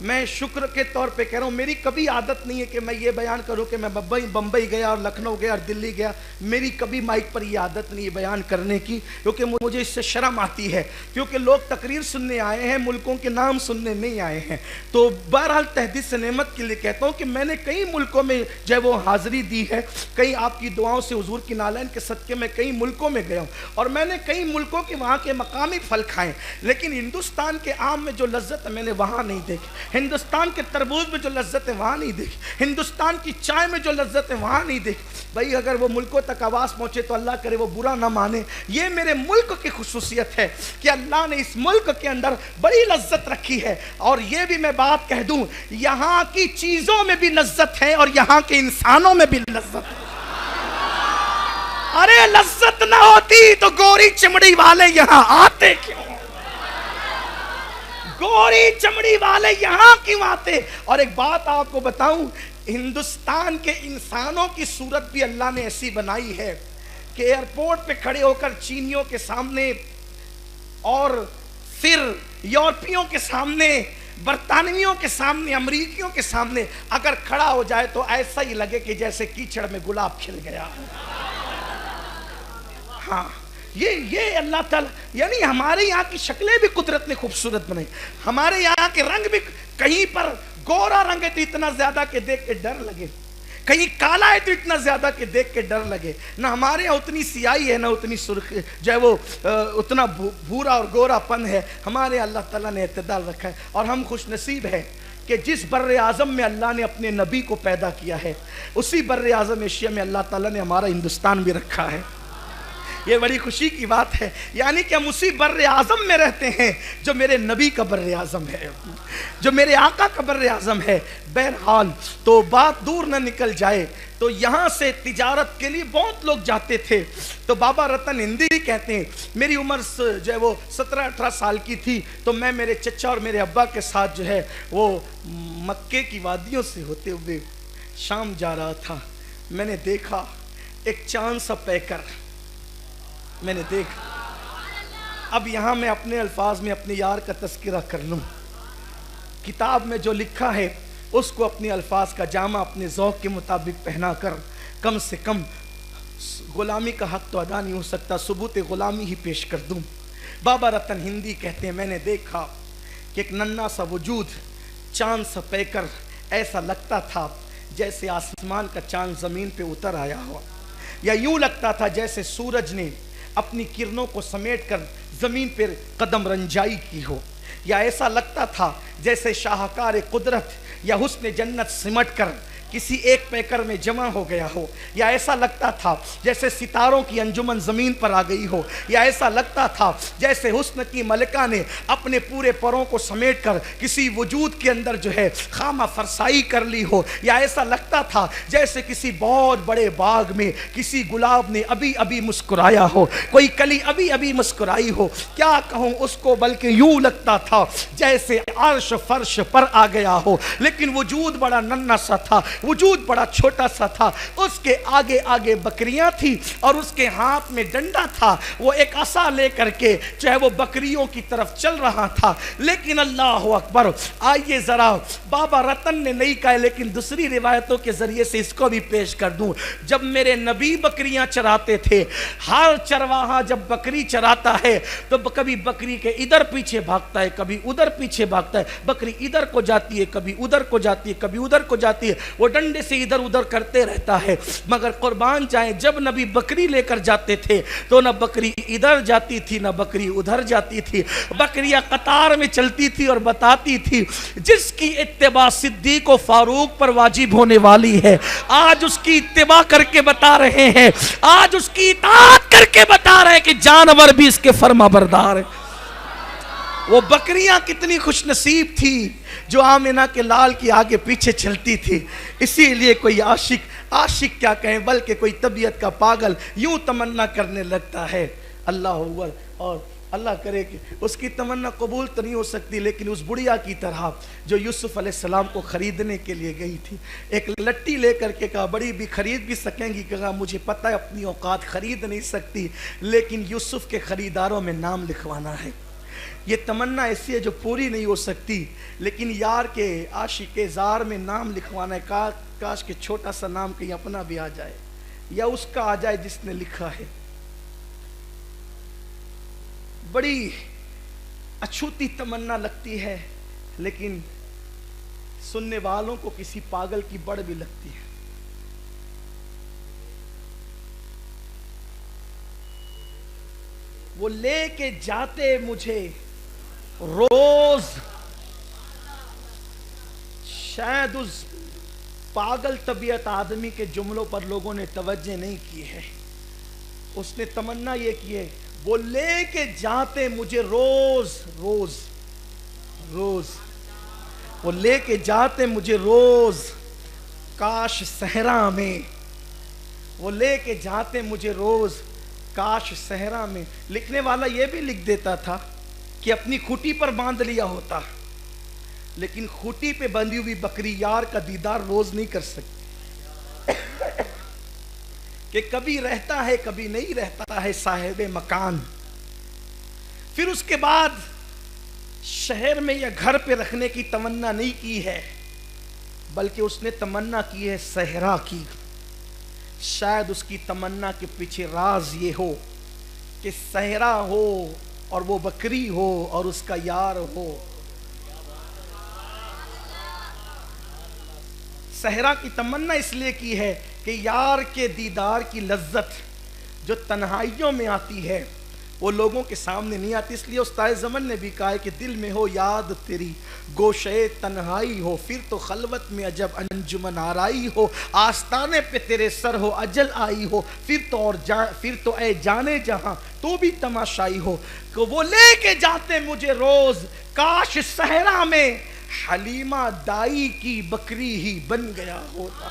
میں شکر کے طور پہ کہہ رہا ہوں، میری کبھی عادت نہیں ہے کہ میں یہ بیان کروں کہ میں بمبئی گیا اور لکھنؤ گیا اور دلی گیا، میری کبھی مائک پر یہ عادت نہیں ہے بیان کرنے کی، کیونکہ مجھے اس سے شرم آتی ہے، کیونکہ لوگ تقریر سننے آئے ہیں، ملکوں کے نام سننے نہیں آئے ہیں۔ تو بہرحال تحدیث نعمت کے لیے کہتا ہوں کہ میں نے کئی ملکوں میں جو ہے وہ حاضری دی ہے، کئی آپ کی دعاؤں سے حضور کی نالین کے صدقے میں کئی ملکوں میں گیا ہوں، اور میں نے کئی ملکوں کے وہاں کے مقامی پھل کھائے، لیکن ہندوستان کے آم میں جو لذت ہے میں نے وہاں نہیں دیکھی، ہندوستان کے تربوز میں جو لذت ہے وہاں نہیں دیکھی، ہندوستان کی چائے میں جو لذت ہے وہاں نہیں دیکھی۔ بھئی اگر وہ ملکوں تک آواز پہنچے تو اللہ کرے وہ برا نہ مانے، یہ میرے ملک کی خصوصیت ہے کہ اللہ نے اس ملک کے اندر بڑی لذت رکھی ہے۔ اور یہ بھی میں بات کہہ دوں، یہاں کی چیزوں میں بھی لذت ہے اور یہاں کے انسانوں میں بھی لذت ہے۔ ارے لذت نہ ہوتی تو گوری چمڑی والے یہاں آتے کیوں؟ گوری چمڑی والے یہاں کیوں آتے؟ اور ایک بات آپ کو بتاؤں، ہندوستان کے انسانوں کی صورت بھی اللہ نے ایسی بنائی ہے کہ ایئرپورٹ پہ کھڑے ہو کر چینیوں کے سامنے اور پھر یورپیوں کے سامنے، برطانویوں کے سامنے، امریکیوں کے سامنے اگر کھڑا ہو جائے تو ایسا ہی لگے کہ جیسے کیچڑ میں گلاب کھل گیا۔ ہاں، یہ اللہ تعالیٰ، یعنی ہمارے یہاں کی شکلیں بھی قدرت نے خوبصورت بنائی، ہمارے یہاں کے رنگ بھی، کہیں پر گورا رنگ ہے تو اتنا زیادہ کہ دیکھ کے ڈر لگے، کہیں کالا ہے تو اتنا زیادہ کہ دیکھ کے ڈر لگے، نہ ہمارے یہاں اتنی سیاہی ہے نہ اتنی سرخ جو ہے وہ اتنا بھورا اور گورا پن ہے، ہمارے اللہ تعالیٰ نے اعتدال رکھا ہے۔ اور ہم خوش نصیب ہیں کہ جس بر اعظم میں اللہ نے اپنے نبی کو پیدا کیا ہے، اسی بر اعظم ایشیا میں اللہ تعالیٰ نے ہمارا ہندوستان بھی رکھا ہے۔ یہ بڑی خوشی کی بات ہے، یعنی کہ ہم اسی بر اعظم میں رہتے ہیں جو میرے نبی کا بر اعظم ہے، جو میرے آقا کا بر اعظم ہے۔ بہرحال تو بات دور نہ نکل جائے تو یہاں سے تجارت کے لیے بہت لوگ جاتے تھے، تو بابا رتن ہندی کہتے ہیں میری عمر جو ہے وہ 17-18 سال کی تھی، تو میں میرے چچا اور میرے ابا کے ساتھ جو ہے وہ مکے کی وادیوں سے ہوتے ہوئے شام جا رہا تھا، میں نے دیکھا ایک چاند سا پیکر، میں نے دیکھا۔ اب یہاں میں اپنے الفاظ میں اپنے یار کا تذکرہ کر لوں، کتاب میں جو لکھا ہے اس کو اپنے الفاظ کا جامع اپنے ذوق کے مطابق پہنا کر کم سے کم غلامی کا حق تو ادا نہیں ہو سکتا، ثبوت غلامی ہی پیش کر دوں۔ بابا رتن ہندی کہتے ہیں میں نے دیکھا کہ ایک ننھا سا وجود، چاند سا پیکر، ایسا لگتا تھا جیسے آسمان کا چاند زمین پہ اتر آیا ہوا، یا یوں لگتا تھا جیسے سورج نے اپنی کرنوں کو سمیٹ کر زمین پر قدم رنجائی کی ہو، یا ایسا لگتا تھا جیسے شاہکار قدرت یا حسن جنت سمٹ کر کسی ایک پیکر میں جمع ہو گیا ہو، یا ایسا لگتا تھا جیسے ستاروں کی انجمن زمین پر آ گئی ہو، یا ایسا لگتا تھا جیسے حسن کی ملکہ نے اپنے پورے پروں کو سمیٹ کر کسی وجود کے اندر جو ہے خامہ فرسائی کر لی ہو، یا ایسا لگتا تھا جیسے کسی بہت بڑے باغ میں کسی گلاب نے ابھی ابھی مسکرایا ہو، کوئی کلی ابھی ابھی مسکرائی ہو، کیا کہوں اس کو، بلکہ یوں لگتا تھا جیسے عرش فرش پر آ گیا ہو، لیکن وجود بڑا ننھا سا تھا، وجود بڑا چھوٹا سا تھا، اس کے آگے آگے بکریاں تھی اور اس کے ہاتھ میں ڈنڈا تھا، وہ ایک عصا لے کر کے چاہے وہ بکریوں کی طرف چل رہا تھا۔ لیکن اللہ اکبر، آئیے ذرا بابا رتن نے نہیں کہا لیکن دوسری روایتوں کے ذریعے سے اس کو بھی پیش کر دوں، جب میرے نبی بکریاں چراتے تھے، ہر چرواہا جب بکری چراتا ہے تو کبھی بکری کے ادھر پیچھے بھاگتا ہے، کبھی ادھر پیچھے بھاگتا ہے، بکری ادھر کو جاتی ہے، کبھی ادھر کو جاتی ہے، کبھی ادھر کو جاتی ہے، وہ ڈنڈے سے ادھر ادھر کرتے رہتا ہے، مگر قربان جائیں جب نبی بکری لے کر جاتے تھے تو نہ بکری ادھر جاتی تھی نہ بکری ادھر جاتی تھی، بکریاں قطار میں چلتی تھی اور بتاتی تھی جس کی اتباع صدیق و فاروق پر واجب ہونے والی ہے، آج اس کی اتباع کر کے بتا رہے ہیں، آج اس کی اطاعت کر کے بتا رہے ہیں کہ جانور بھی اس کے فرما بردار ہیں۔ وہ بکریاں کتنی خوش نصیب تھی جو آمنہ کے لال کی آگے پیچھے چلتی تھی، اسی لیے کوئی عاشق کیا کہیں بلکہ کوئی طبیعت کا پاگل یوں تمنا کرنے لگتا ہے، اللہ اکبر۔ اور اللہ کرے کہ اس کی تمنا قبول تو نہیں ہو سکتی، لیکن اس بڑھیا کی طرح جو یوسف علیہ السلام کو خریدنے کے لیے گئی تھی، ایک لٹی لے کر کے کہا بڑی بھی خرید بھی سکیں گی، کہا مجھے پتہ ہے اپنی اوقات خرید نہیں سکتی، لیکن یوسف کے خریداروں میں نام لکھوانا ہے، یہ تمنا ایسی ہے جو پوری نہیں ہو سکتی، لیکن یار کے عاشق زار میں نام لکھوانا ہے، کاش کہ چھوٹا سا نام کہیں اپنا بھی آ جائے یا اس کا آ جائے جس نے لکھا ہے۔ بڑی اچھوتی تمنا لگتی ہے، لیکن سننے والوں کو کسی پاگل کی بڑھ بھی لگتی ہے۔ وہ لے کے جاتے مجھے روز، شاید اس پاگل طبیعت آدمی کے جملوں پر لوگوں نے توجہ نہیں کی ہے۔ اس نے تمنا یہ کی ہے، وہ لے کے جاتے مجھے روز روز روز، وہ لے کے جاتے مجھے روز کاش صحرا میں، وہ لے کے جاتے مجھے روز کاش صحرا میں۔ لکھنے والا یہ بھی لکھ دیتا تھا کہ اپنی کھوٹی پر باندھ لیا ہوتا، لیکن کھوٹی پہ بندھی ہوئی بکری یار کا دیدار روز نہیں کر سکتی، کہ کبھی رہتا ہے کبھی نہیں رہتا ہے صاحب مکان۔ پھر اس کے بعد شہر میں یا گھر پہ رکھنے کی تمنا نہیں کی ہے، بلکہ اس نے تمنا کی ہے صحرا کی۔ شاید اس کی تمنا کے پیچھے راز یہ ہو کہ صحرا ہو اور وہ بکری ہو اور اس کا یار ہو۔ صحرا کی تمنا اس لیے کی ہے کہ یار کے دیدار کی لذت جو تنہائیوں میں آتی ہے وہ لوگوں کے سامنے نہیں آتی۔ اس لیے استاد زمن نے بھی کہا ہے کہ دل میں ہو یاد تیری گوشے تنہائی ہو، پھر تو خلوت میں عجب انجمن آرائی ہو، آستانے پہ تیرے سر ہو اجل آئی ہو، پھر تو اے جانے جہاں تو بھی تماشائی ہو۔ کہ وہ لے کے جاتے مجھے روز کاش صحرا میں حلیمہ دائی کی بکری ہی بن گیا ہوتا۔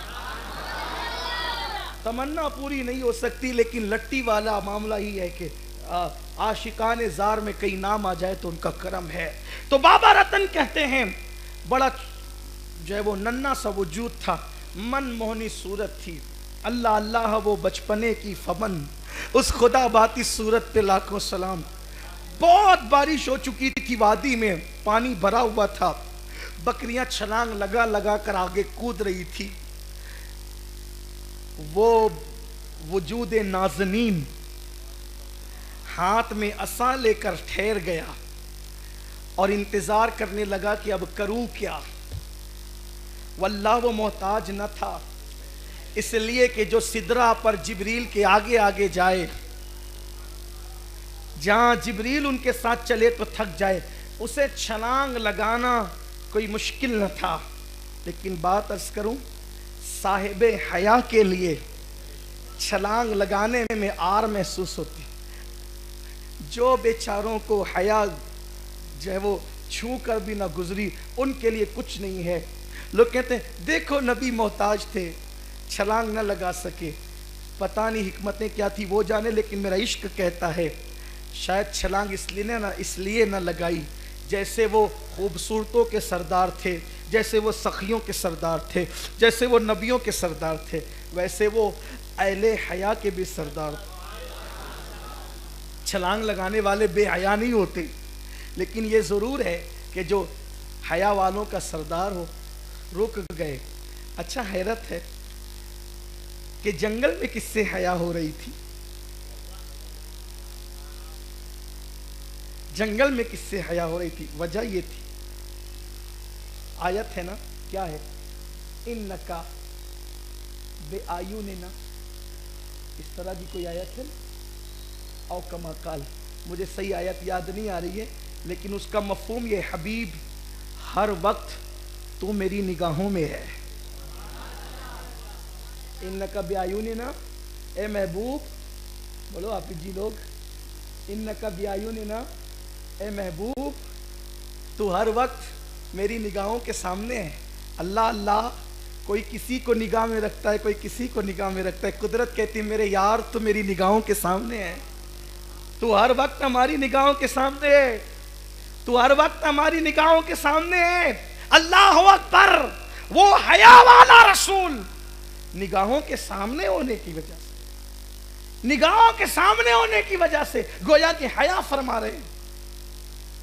تمنا پوری نہیں ہو سکتی، لیکن لٹی والا معاملہ ہی ہے کہ عاشقان زار میں کئی نام آ جائے تو ان کا کرم ہے۔ تو بابا رتن کہتے ہیں بڑا جو ہے وہ ننھا سا وجود تھا، من موہنی صورت تھی، اللہ اللہ وہ بچپنے کی فمن، اس خدا باتی صورت پہ لاکھوں سلام۔ بہت بارش ہو چکی تھی وادی میں، پانی بھرا ہوا تھا، بکریاں چھلانگ لگا لگا کر آگے کود رہی تھی۔ وہ وجود نازنین ہاتھ میں عصا لے کر ٹھہر گیا اور انتظار کرنے لگا کہ اب کروں کیا۔ واللہ وہ محتاج نہ تھا، اس لیے کہ جو سدرہ پر جبریل کے آگے آگے جائے، جہاں جبریل ان کے ساتھ چلے تو تھک جائے، اسے چھلانگ لگانا کوئی مشکل نہ تھا۔ لیکن بات عرض کروں، صاحب حیا کے لیے چھلانگ لگانے میں آر محسوس ہوتی، جو بیچاروں کو حیا جو ہے وہ چھو کر بھی نہ گزری ان کے لیے کچھ نہیں ہے۔ لوگ کہتے ہیں دیکھو نبی محتاج تھے، چھلانگ نہ لگا سکے، پتہ نہیں حکمتیں کیا تھی وہ جانے، لیکن میرا عشق کہتا ہے شاید چھلانگ اس لیے نہ لگائی جیسے وہ خوبصورتوں کے سردار تھے، جیسے وہ سخیوں کے سردار تھے، جیسے وہ نبیوں کے سردار تھے، ویسے وہ اہل حیا کے بھی سردار تھے۔ چھلانگ لگانے والے بے حیا نہیں ہوتے، لیکن یہ ضرور ہے کہ جو حیا والوں کا سردار ہو۔ رک گئے۔ اچھا حیرت ہے کہ جنگل میں کس سے حیا ہو رہی تھی؟ جنگل میں کس سے حیا ہو رہی تھی؟ وجہ یہ تھی، آیت ہے نا، کیا ہے؟ انکا بِأَعْیُنِنَا، اس طرح کی کوئی آیت ہے نا، او کما قال، مجھے صحیح آیت یاد نہیں آ رہی ہے، لیکن اس کا مفہوم یہ، حبیب ہر وقت تو میری نگاہوں میں ہے۔ انکا بِأَعْیُنِنَا، اے محبوب، بولو آپ جی لوگ، انکا بِأَعْیُنِنَا، اے محبوب تو ہر وقت میری نگاہوں کے سامنے ہے۔ اللہ اللہ، کوئی کسی کو نگاہ میں رکھتا ہے، کوئی کسی کو نگاہ میں رکھتا ہے، قدرت کہتی ہے میرے یار تو میری نگاہوں کے سامنے ہے، تو ہر وقت ہماری نگاہوں کے سامنے ہے، تو ہر وقت ہماری نگاہوں کے سامنے ہے۔ اللہ اکبر، وہ حیا والا رسول نگاہوں کے سامنے ہونے کی وجہ سے، نگاہوں کے سامنے ہونے کی وجہ سے گویا کہ حیا فرما رہے ہیں۔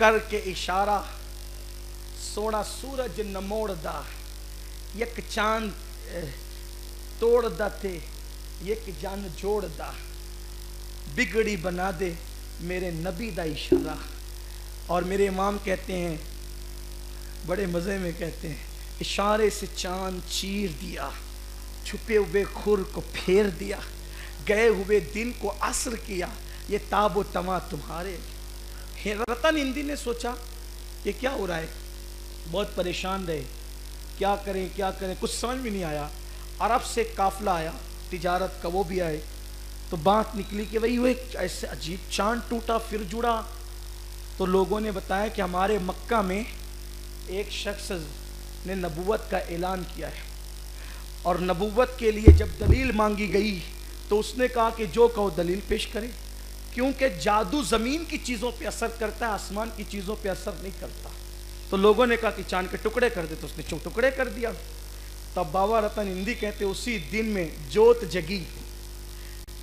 کر کے اشارہ سونا سورج نہ موڑ دا یک چاند توڑ دا تے یک جان جوڑ دا بگڑی بنا دے میرے نبی دا اشارہ. اور میرے امام کہتے ہیں بڑے مزے میں کہتے ہیں اشارے سے چاند چیر دیا چھپے ہوئے خور کو پھیر دیا گئے ہوئے دن کو عصر کیا یہ تاب و تما تمہارے. رتن ہندی نے سوچا کہ کیا ہو رہا ہے, بہت پریشان رہے کیا کریں کچھ سمجھ میں نہیں آیا. عرب سے قافلہ آیا تجارت کا, وہ بھی آئے تو بات نکلی کہ بھئی وہ ایک ایسے عجیب چاند ٹوٹا پھر جڑا. تو لوگوں نے بتایا کہ ہمارے مکہ میں ایک شخص نے نبوت کا اعلان کیا ہے اور نبوت کے لیے جب دلیل مانگی گئی تو اس نے کہا کہ جو کہو دلیل پیش کرے, کیونکہ جادو زمین کی چیزوں پہ اثر کرتا ہے آسمان کی چیزوں پہ اثر نہیں کرتا. تو لوگوں نے کہا کہ چاند کے ٹکڑے کر دے, تو اس نے ٹکڑے کر دیا. تب بابا رتن ہندی کہتے اسی دن میں جوت جگی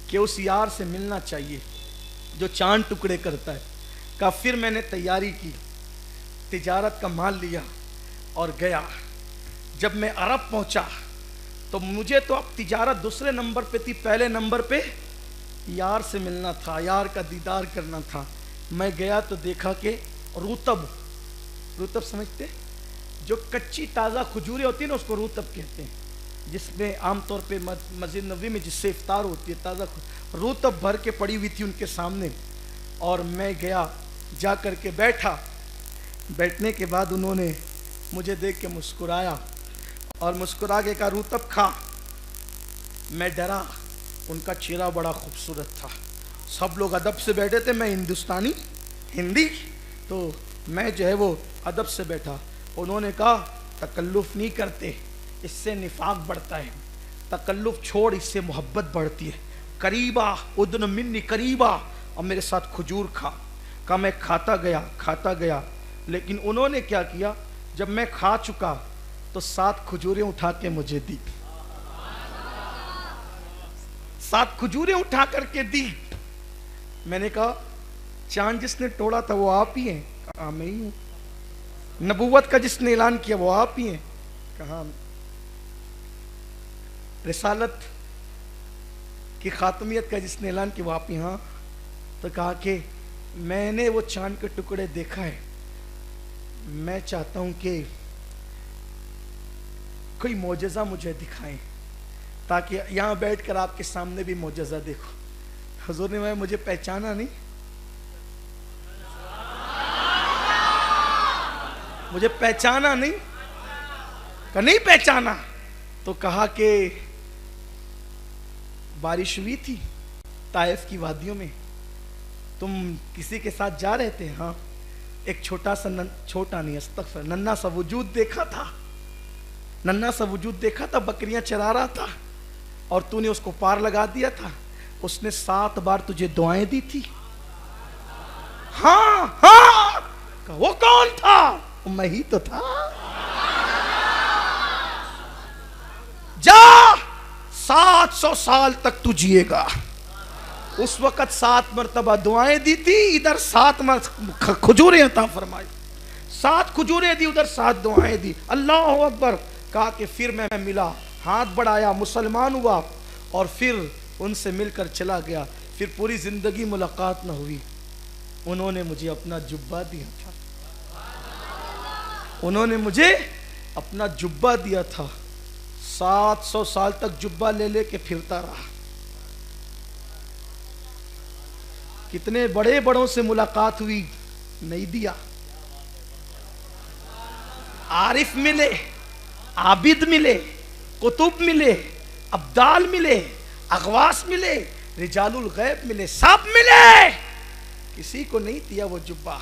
کہ اس یار سے ملنا چاہیے جو چاند ٹکڑے کرتا ہے. کہا پھر میں نے تیاری کی, تجارت کا مال لیا اور گیا. جب میں عرب پہنچا تو مجھے تو اب تجارت دوسرے نمبر پہ تھی, پہلے نمبر پہ یار سے ملنا تھا, یار کا دیدار کرنا تھا. میں گیا تو دیکھا کہ روتب سمجھتے جو کچی تازہ کھجوریں ہوتی ہیں نا اس کو روتب کہتے ہیں, جس میں عام طور پہ مسجد نبوی میں جس سے افطار ہوتی ہے تازہ روتب بھر کے پڑی ہوئی تھی ان کے سامنے. اور میں گیا جا کر کے بیٹھا. بیٹھنے کے بعد انہوں نے مجھے دیکھ کے مسکرایا اور مسکرا کے کہا روتب کھا. میں ڈرا, ان کا چہرہ بڑا خوبصورت تھا, سب لوگ ادب سے بیٹھے تھے, میں ہندوستانی ہندی تو میں جو ہے وہ ادب سے بیٹھا. انہوں نے کہا تکلف نہیں کرتے, اس سے نفاق بڑھتا ہے, تکلف چھوڑ اس سے محبت بڑھتی ہے. قریبا ادن منی قریبا, اور میرے ساتھ کھجور کھا. کہا میں کھاتا گیا لیکن انہوں نے کیا کیا, جب میں کھا چکا تو 7 کھجوریں اٹھا کے مجھے دی, 7 کھجوریں اٹھا کر کے دی. میں نے کہا چاند جس نے توڑا تھا وہ آپ ہی ہیں؟ کہا میں ہی ہوں. نبوت کا جس نے اعلان کیا وہ آپ ہی ہیں؟ کہا رسالت کی خاتمیت کا جس نے اعلان کیا وہ آپ ہی. ہاں. تو کہا کہ میں نے وہ چاند کے ٹکڑے دیکھا ہے, میں چاہتا ہوں کہ کوئی معجزہ مجھے دکھائیں تاکہ یہاں بیٹھ کر آپ کے سامنے بھی معجزہ دیکھو. حضور نے مجھے پہچانا نہیں, مجھے پہچانا نہیں, کہ نہیں پہچانا. تو کہا کہ بارش ہوئی تھی طائف کی وادیوں میں, تم کسی کے ساتھ جا رہے تھے؟ ہاں. ایک چھوٹا نہیں استغفر ننھا سا وجود دیکھا تھا, بکریاں چرا رہا تھا اور تو نے اس کو پار لگا دیا تھا, اس نے 7 بار تجھے دعائیں دی تھی. ہاں. وہ کون تھا؟ میں ہی تو تھا. جا 700 سال تک تو جیے گا. اس وقت 7 مرتبہ دعائیں دی تھی, ادھر 7 کھجوریں عطا فرمائی, 7 کھجوریں دی, ادھر 7 دعائیں دی. اللہ اکبر. کہا کہ پھر میں ملا, ہاتھ بڑھایا, مسلمان ہوا اور پھر ان سے مل کر چلا گیا. پھر پوری زندگی ملاقات نہ ہوئی. انہوں نے مجھے اپنا جبہ دیا تھا, انہوں نے مجھے اپنا جبہ دیا تھا. 700 سال تک جبہ لے کے پھرتا رہا. کتنے بڑوں سے ملاقات ہوئی, نہیں دیا. عارف ملے, عابد ملے, قطب ملے, ابدال ملے, اغواس ملے, رجال الغیب ملے, سب ملے, کسی کو نہیں دیا وہ جبہ.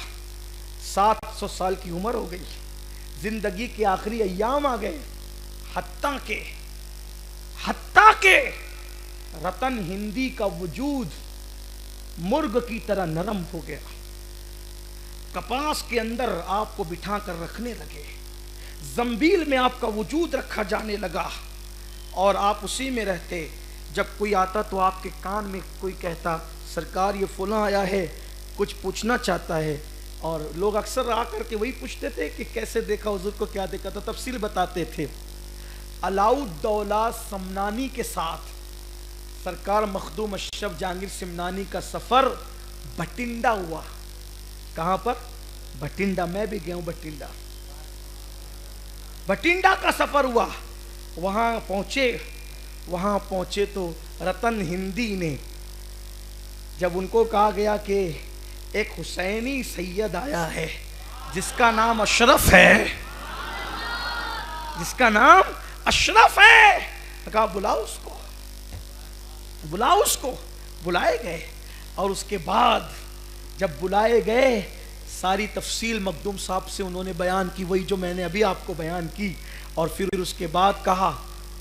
700 سال کی عمر ہو گئی, زندگی کے آخری ایام آ گئے. حتیٰ کہ رتن ہندی کا وجود مرغ کی طرح نرم ہو گیا. کپاس کے اندر آپ کو بٹھا کر رکھنے لگے, زنبیل میں آپ کا وجود رکھا جانے لگا اور آپ اسی میں رہتے. جب کوئی آتا تو آپ کے کان میں کوئی کہتا سرکار یہ فلاں آیا ہے, کچھ پوچھنا چاہتا ہے. اور لوگ اکثر آ کر کے وہی پوچھتے تھے کہ کیسے دیکھا حضور کو, کیا دیکھا, تو تفصیل بتاتے تھے. علاؤ الدولہ سمنانی کے ساتھ سرکار مخدوم اشرف جہانگیر سمنانی کا سفر بھٹنڈا ہوا. کہاں پر؟ بھٹنڈا. میں بھی گیا ہوں بھٹنڈا. بھٹنڈا کا سفر ہوا. وہاں پہنچے تو رتن ہندی نے جب ان کو کہا گیا کہ ایک حسینی سید آیا ہے جس کا نام اشرف ہے, کہا بلاؤ اس کو. بلائے گئے اور اس کے بعد جب بلائے گئے ساری تفصیل مخدوم صاحب سے انہوں نے بیان کی, وہی جو میں نے ابھی آپ کو بیان کی. اور پھر اس کے بعد کہا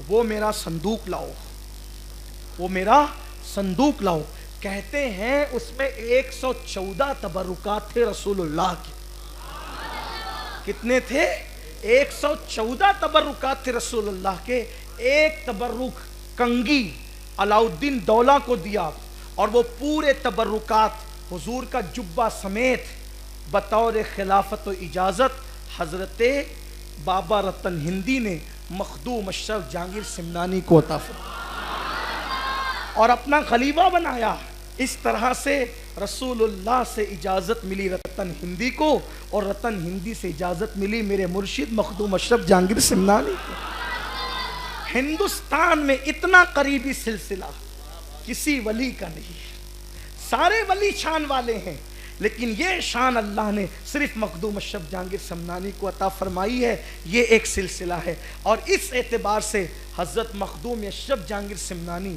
وہ میرا صندوق لاؤ. کہتے ہیں اس میں 114 تبرکات تھے رسول اللہ کے. کتنے تھے؟ 114 تبرکات تھے رسول اللہ کے. ایک تبرک کنگی علاؤ الدین دولہ کو دیا اور وہ پورے تبرکات حضور کا جبہ سمیت بطور خلافت و اجازت حضرت بابا رتن ہندی نے مخدوم اشرف جہانگیر سمنانی کو عطا فرمایا اور اپنا خلیفہ بنایا. اس طرح سے رسول اللہ سے اجازت ملی رتن ہندی کو اور رتن ہندی سے اجازت ملی میرے مرشد مخدوم اشرف جہانگیر سمنانی کو. ہندوستان میں اتنا قریبی سلسلہ کسی ولی کا نہیں. سارے ولی شان والے ہیں لیکن یہ شان اللہ نے صرف مخدوم اشرف جہانگیر سمنانی کو عطا فرمائی ہے. یہ ایک سلسلہ ہے اور اس اعتبار سے حضرت مخدوم اشرف جہانگیر سمنانی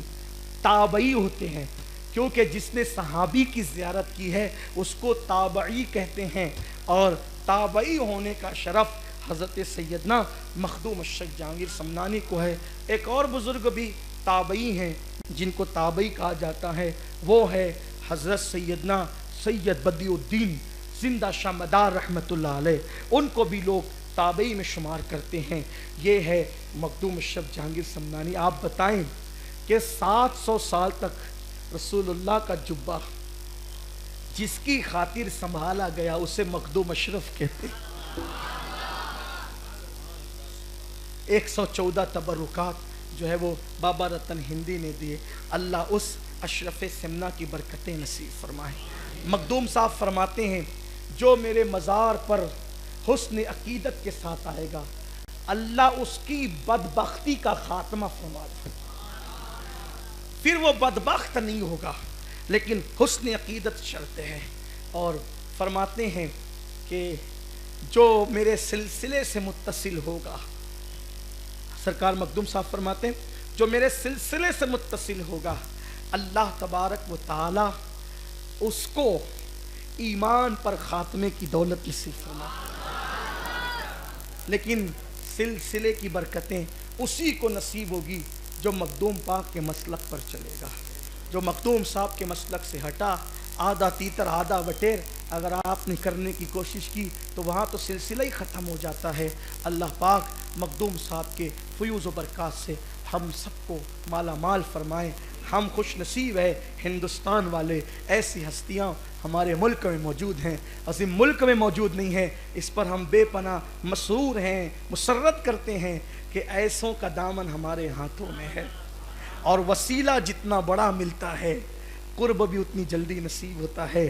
تابعی ہوتے ہیں, کیونکہ جس نے صحابی کی زیارت کی ہے اس کو تابعی کہتے ہیں اور تابعی ہونے کا شرف حضرت سیدنا مخدوم اشرف جہانگیر سمنانی کو ہے. ایک اور بزرگ بھی تابعی ہیں جن کو تابعی کہا جاتا ہے, وہ ہے حضرت سیدنا سید بدیع الدین زندہ شاہ مدار رحمت اللہ علیہ. ان کو بھی لوگ تابعی میں شمار کرتے ہیں. یہ ہے مخدوم اشرف جہانگیر سمنانی. آپ بتائیں کہ 700 سال تک رسول اللہ کا جبہ جس کی خاطر سنبھالا گیا اسے مخدوم اشرف کہتے. 114 تبرکات جو ہے وہ بابا رتن ہندی نے دیے. اللہ اس اشرف سمنا کی برکتیں نصیب فرمائے. مخدوم صاحب فرماتے ہیں جو میرے مزار پر حسن عقیدت کے ساتھ آئے گا اللہ اس کی بدبختی کا خاتمہ فرما دے. پھر وہ بدبخت نہیں ہوگا لیکن حسن عقیدت شرط ہے. اور فرماتے ہیں کہ جو میرے سلسلے سے متصل ہوگا, سرکار مخدوم صاحب فرماتے ہیں جو میرے سلسلے سے متصل ہوگا اللہ تبارک و تعالی اس کو ایمان پر خاتمے کی دولت نصیب فرما. لیکن سلسلے کی برکتیں اسی کو نصیب ہوگی جو مخدوم پاک کے مسلک پر چلے گا. جو مخدوم صاحب کے مسلک سے ہٹا, آدھا تیتر آدھا وٹیر اگر آپ نے کرنے کی کوشش کی تو وہاں تو سلسلہ ہی ختم ہو جاتا ہے. اللہ پاک مخدوم صاحب کے فیوز و برکات سے ہم سب کو مالا مال فرمائیں. ہم خوش نصیب ہے ہندوستان والے, ایسی ہستیاں ہمارے ملک میں موجود ہیں, عظیم ملک میں موجود نہیں ہیں. اس پر ہم بے پناہ مسرور ہیں, مسرت کرتے ہیں کہ ایسوں کا دامن ہمارے ہاتھوں میں ہے اور وسیلہ جتنا بڑا ملتا ہے قرب بھی اتنی جلدی نصیب ہوتا ہے.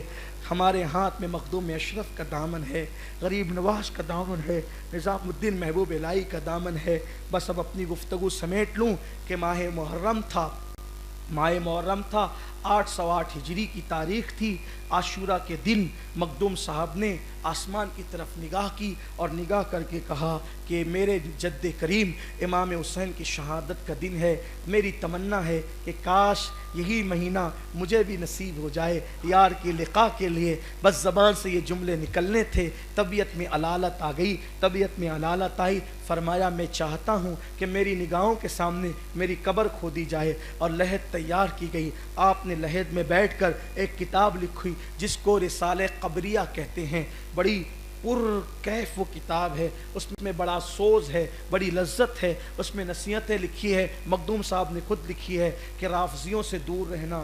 ہمارے ہاتھ میں مخدوم اشرف کا دامن ہے, غریب نواز کا دامن ہے, نظام الدین محبوب الہی کا دامن ہے. بس اب اپنی گفتگو سمیٹ لوں کہ ماہ محرم تھا 808 ہجری کی تاریخ تھی. عاشورہ کے دن مخدوم صاحب نے آسمان کی طرف نگاہ کی اور نگاہ کر کے کہا کہ میرے جد کریم امام حسین کی شہادت کا دن ہے. میری تمنا ہے کہ کاش یہی مہینہ مجھے بھی نصیب ہو جائے یار کی لقاء کے لیے. بس زبان سے یہ جملے نکلنے تھے, طبیعت میں علالت آ گئی, طبیعت میں علالت آئی. فرمایا میں چاہتا ہوں کہ میری نگاہوں کے سامنے میری قبر کھودی جائے اور لحد تیار کی گئی. آپ نے لحد میں بیٹھ کر ایک کتاب لکھی جس کو رسالہ قبریہ کہتے ہیں. بڑی پر کیف وہ کتاب ہے, اس میں بڑا سوز ہے, بڑی لذت ہے. اس میں نصیحتیں لکھی ہے, مخدوم صاحب نے خود لکھی ہے کہ رافضیوں سے دور رہنا,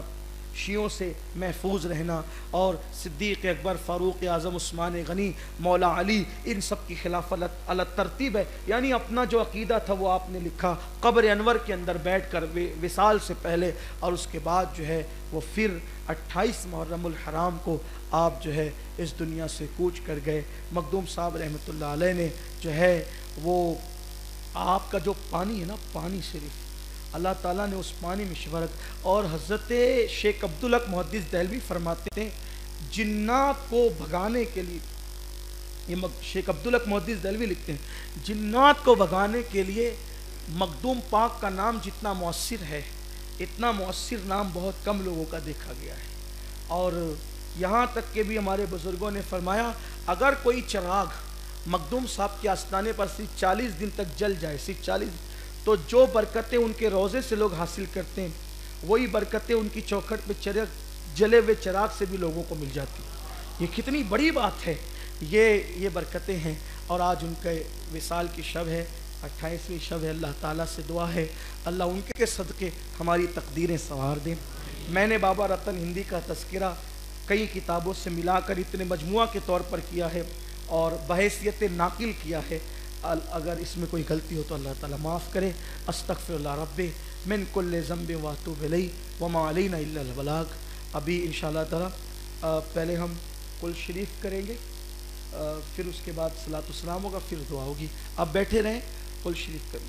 شیعوں سے محفوظ رہنا، اور صدیق اکبر، فاروق اعظم، عثمان غنی، مولا علی، ان سب کی خلافت علی ترتیب ہے. یعنی اپنا جو عقیدہ تھا وہ آپ نے لکھا قبر انور کے اندر بیٹھ کر وصال سے پہلے، اور اس کے بعد جو ہے وہ پھر 28 محرم الحرام کو آپ جو ہے اس دنیا سے کوچ کر گئے. مخدوم صاحب رحمۃ اللہ علیہ نے جو ہے وہ آپ کا جو پانی ہے نا، پانی شریف، اللہ تعالیٰ نے اس پانی میں شفا رکھا. اور حضرت شیخ عبدالحق محدث دہلوی فرماتے ہیں جنات کو بھگانے کے لیے، یہ شیخ عبدالحق محدث دہلوی لکھتے ہیں جنات کو بھگانے کے لیے مخدوم پاک کا نام جتنا مؤثر ہے، اتنا مؤثر نام بہت کم لوگوں کا دیکھا گیا ہے. اور یہاں تک کہ بھی ہمارے بزرگوں نے فرمایا اگر کوئی چراغ مخدوم صاحب کے آستانے پر صرف 40 دن تک جل جائے، صرف 40، تو جو برکتیں ان کے روزے سے لوگ حاصل کرتے ہیں وہی برکتیں ان کی چوکھٹ پہ جلے ہوئے چراغ سے بھی لوگوں کو مل جاتی. یہ کتنی بڑی بات ہے، یہ برکتیں ہیں. اور آج ان کے وصال کی شب ہے، 28ویں شب ہے. اللہ تعالیٰ سے دعا ہے اللہ ان کے صدقے ہماری تقدیریں سنوار دیں. میں نے بابا رتن ہندی کا تذکرہ کئی کتابوں سے ملا کر اتنے مجموعہ کے طور پر کیا ہے اور بحیثیت ناقل کیا ہے. اگر اس میں کوئی غلطی ہو تو اللہ تعالیٰ معاف کرے. استغفر اللہ رب من کل ذنب واتوب الیہ وما علینا الا البلاغ. ابھی انشاءاللہ تعالیٰ پہلے ہم کل شریف کریں گے، پھر اس کے بعد صلاۃ و سلام ہوگا، پھر دعا ہوگی. آپ بیٹھے رہیں، کل شریف کریں.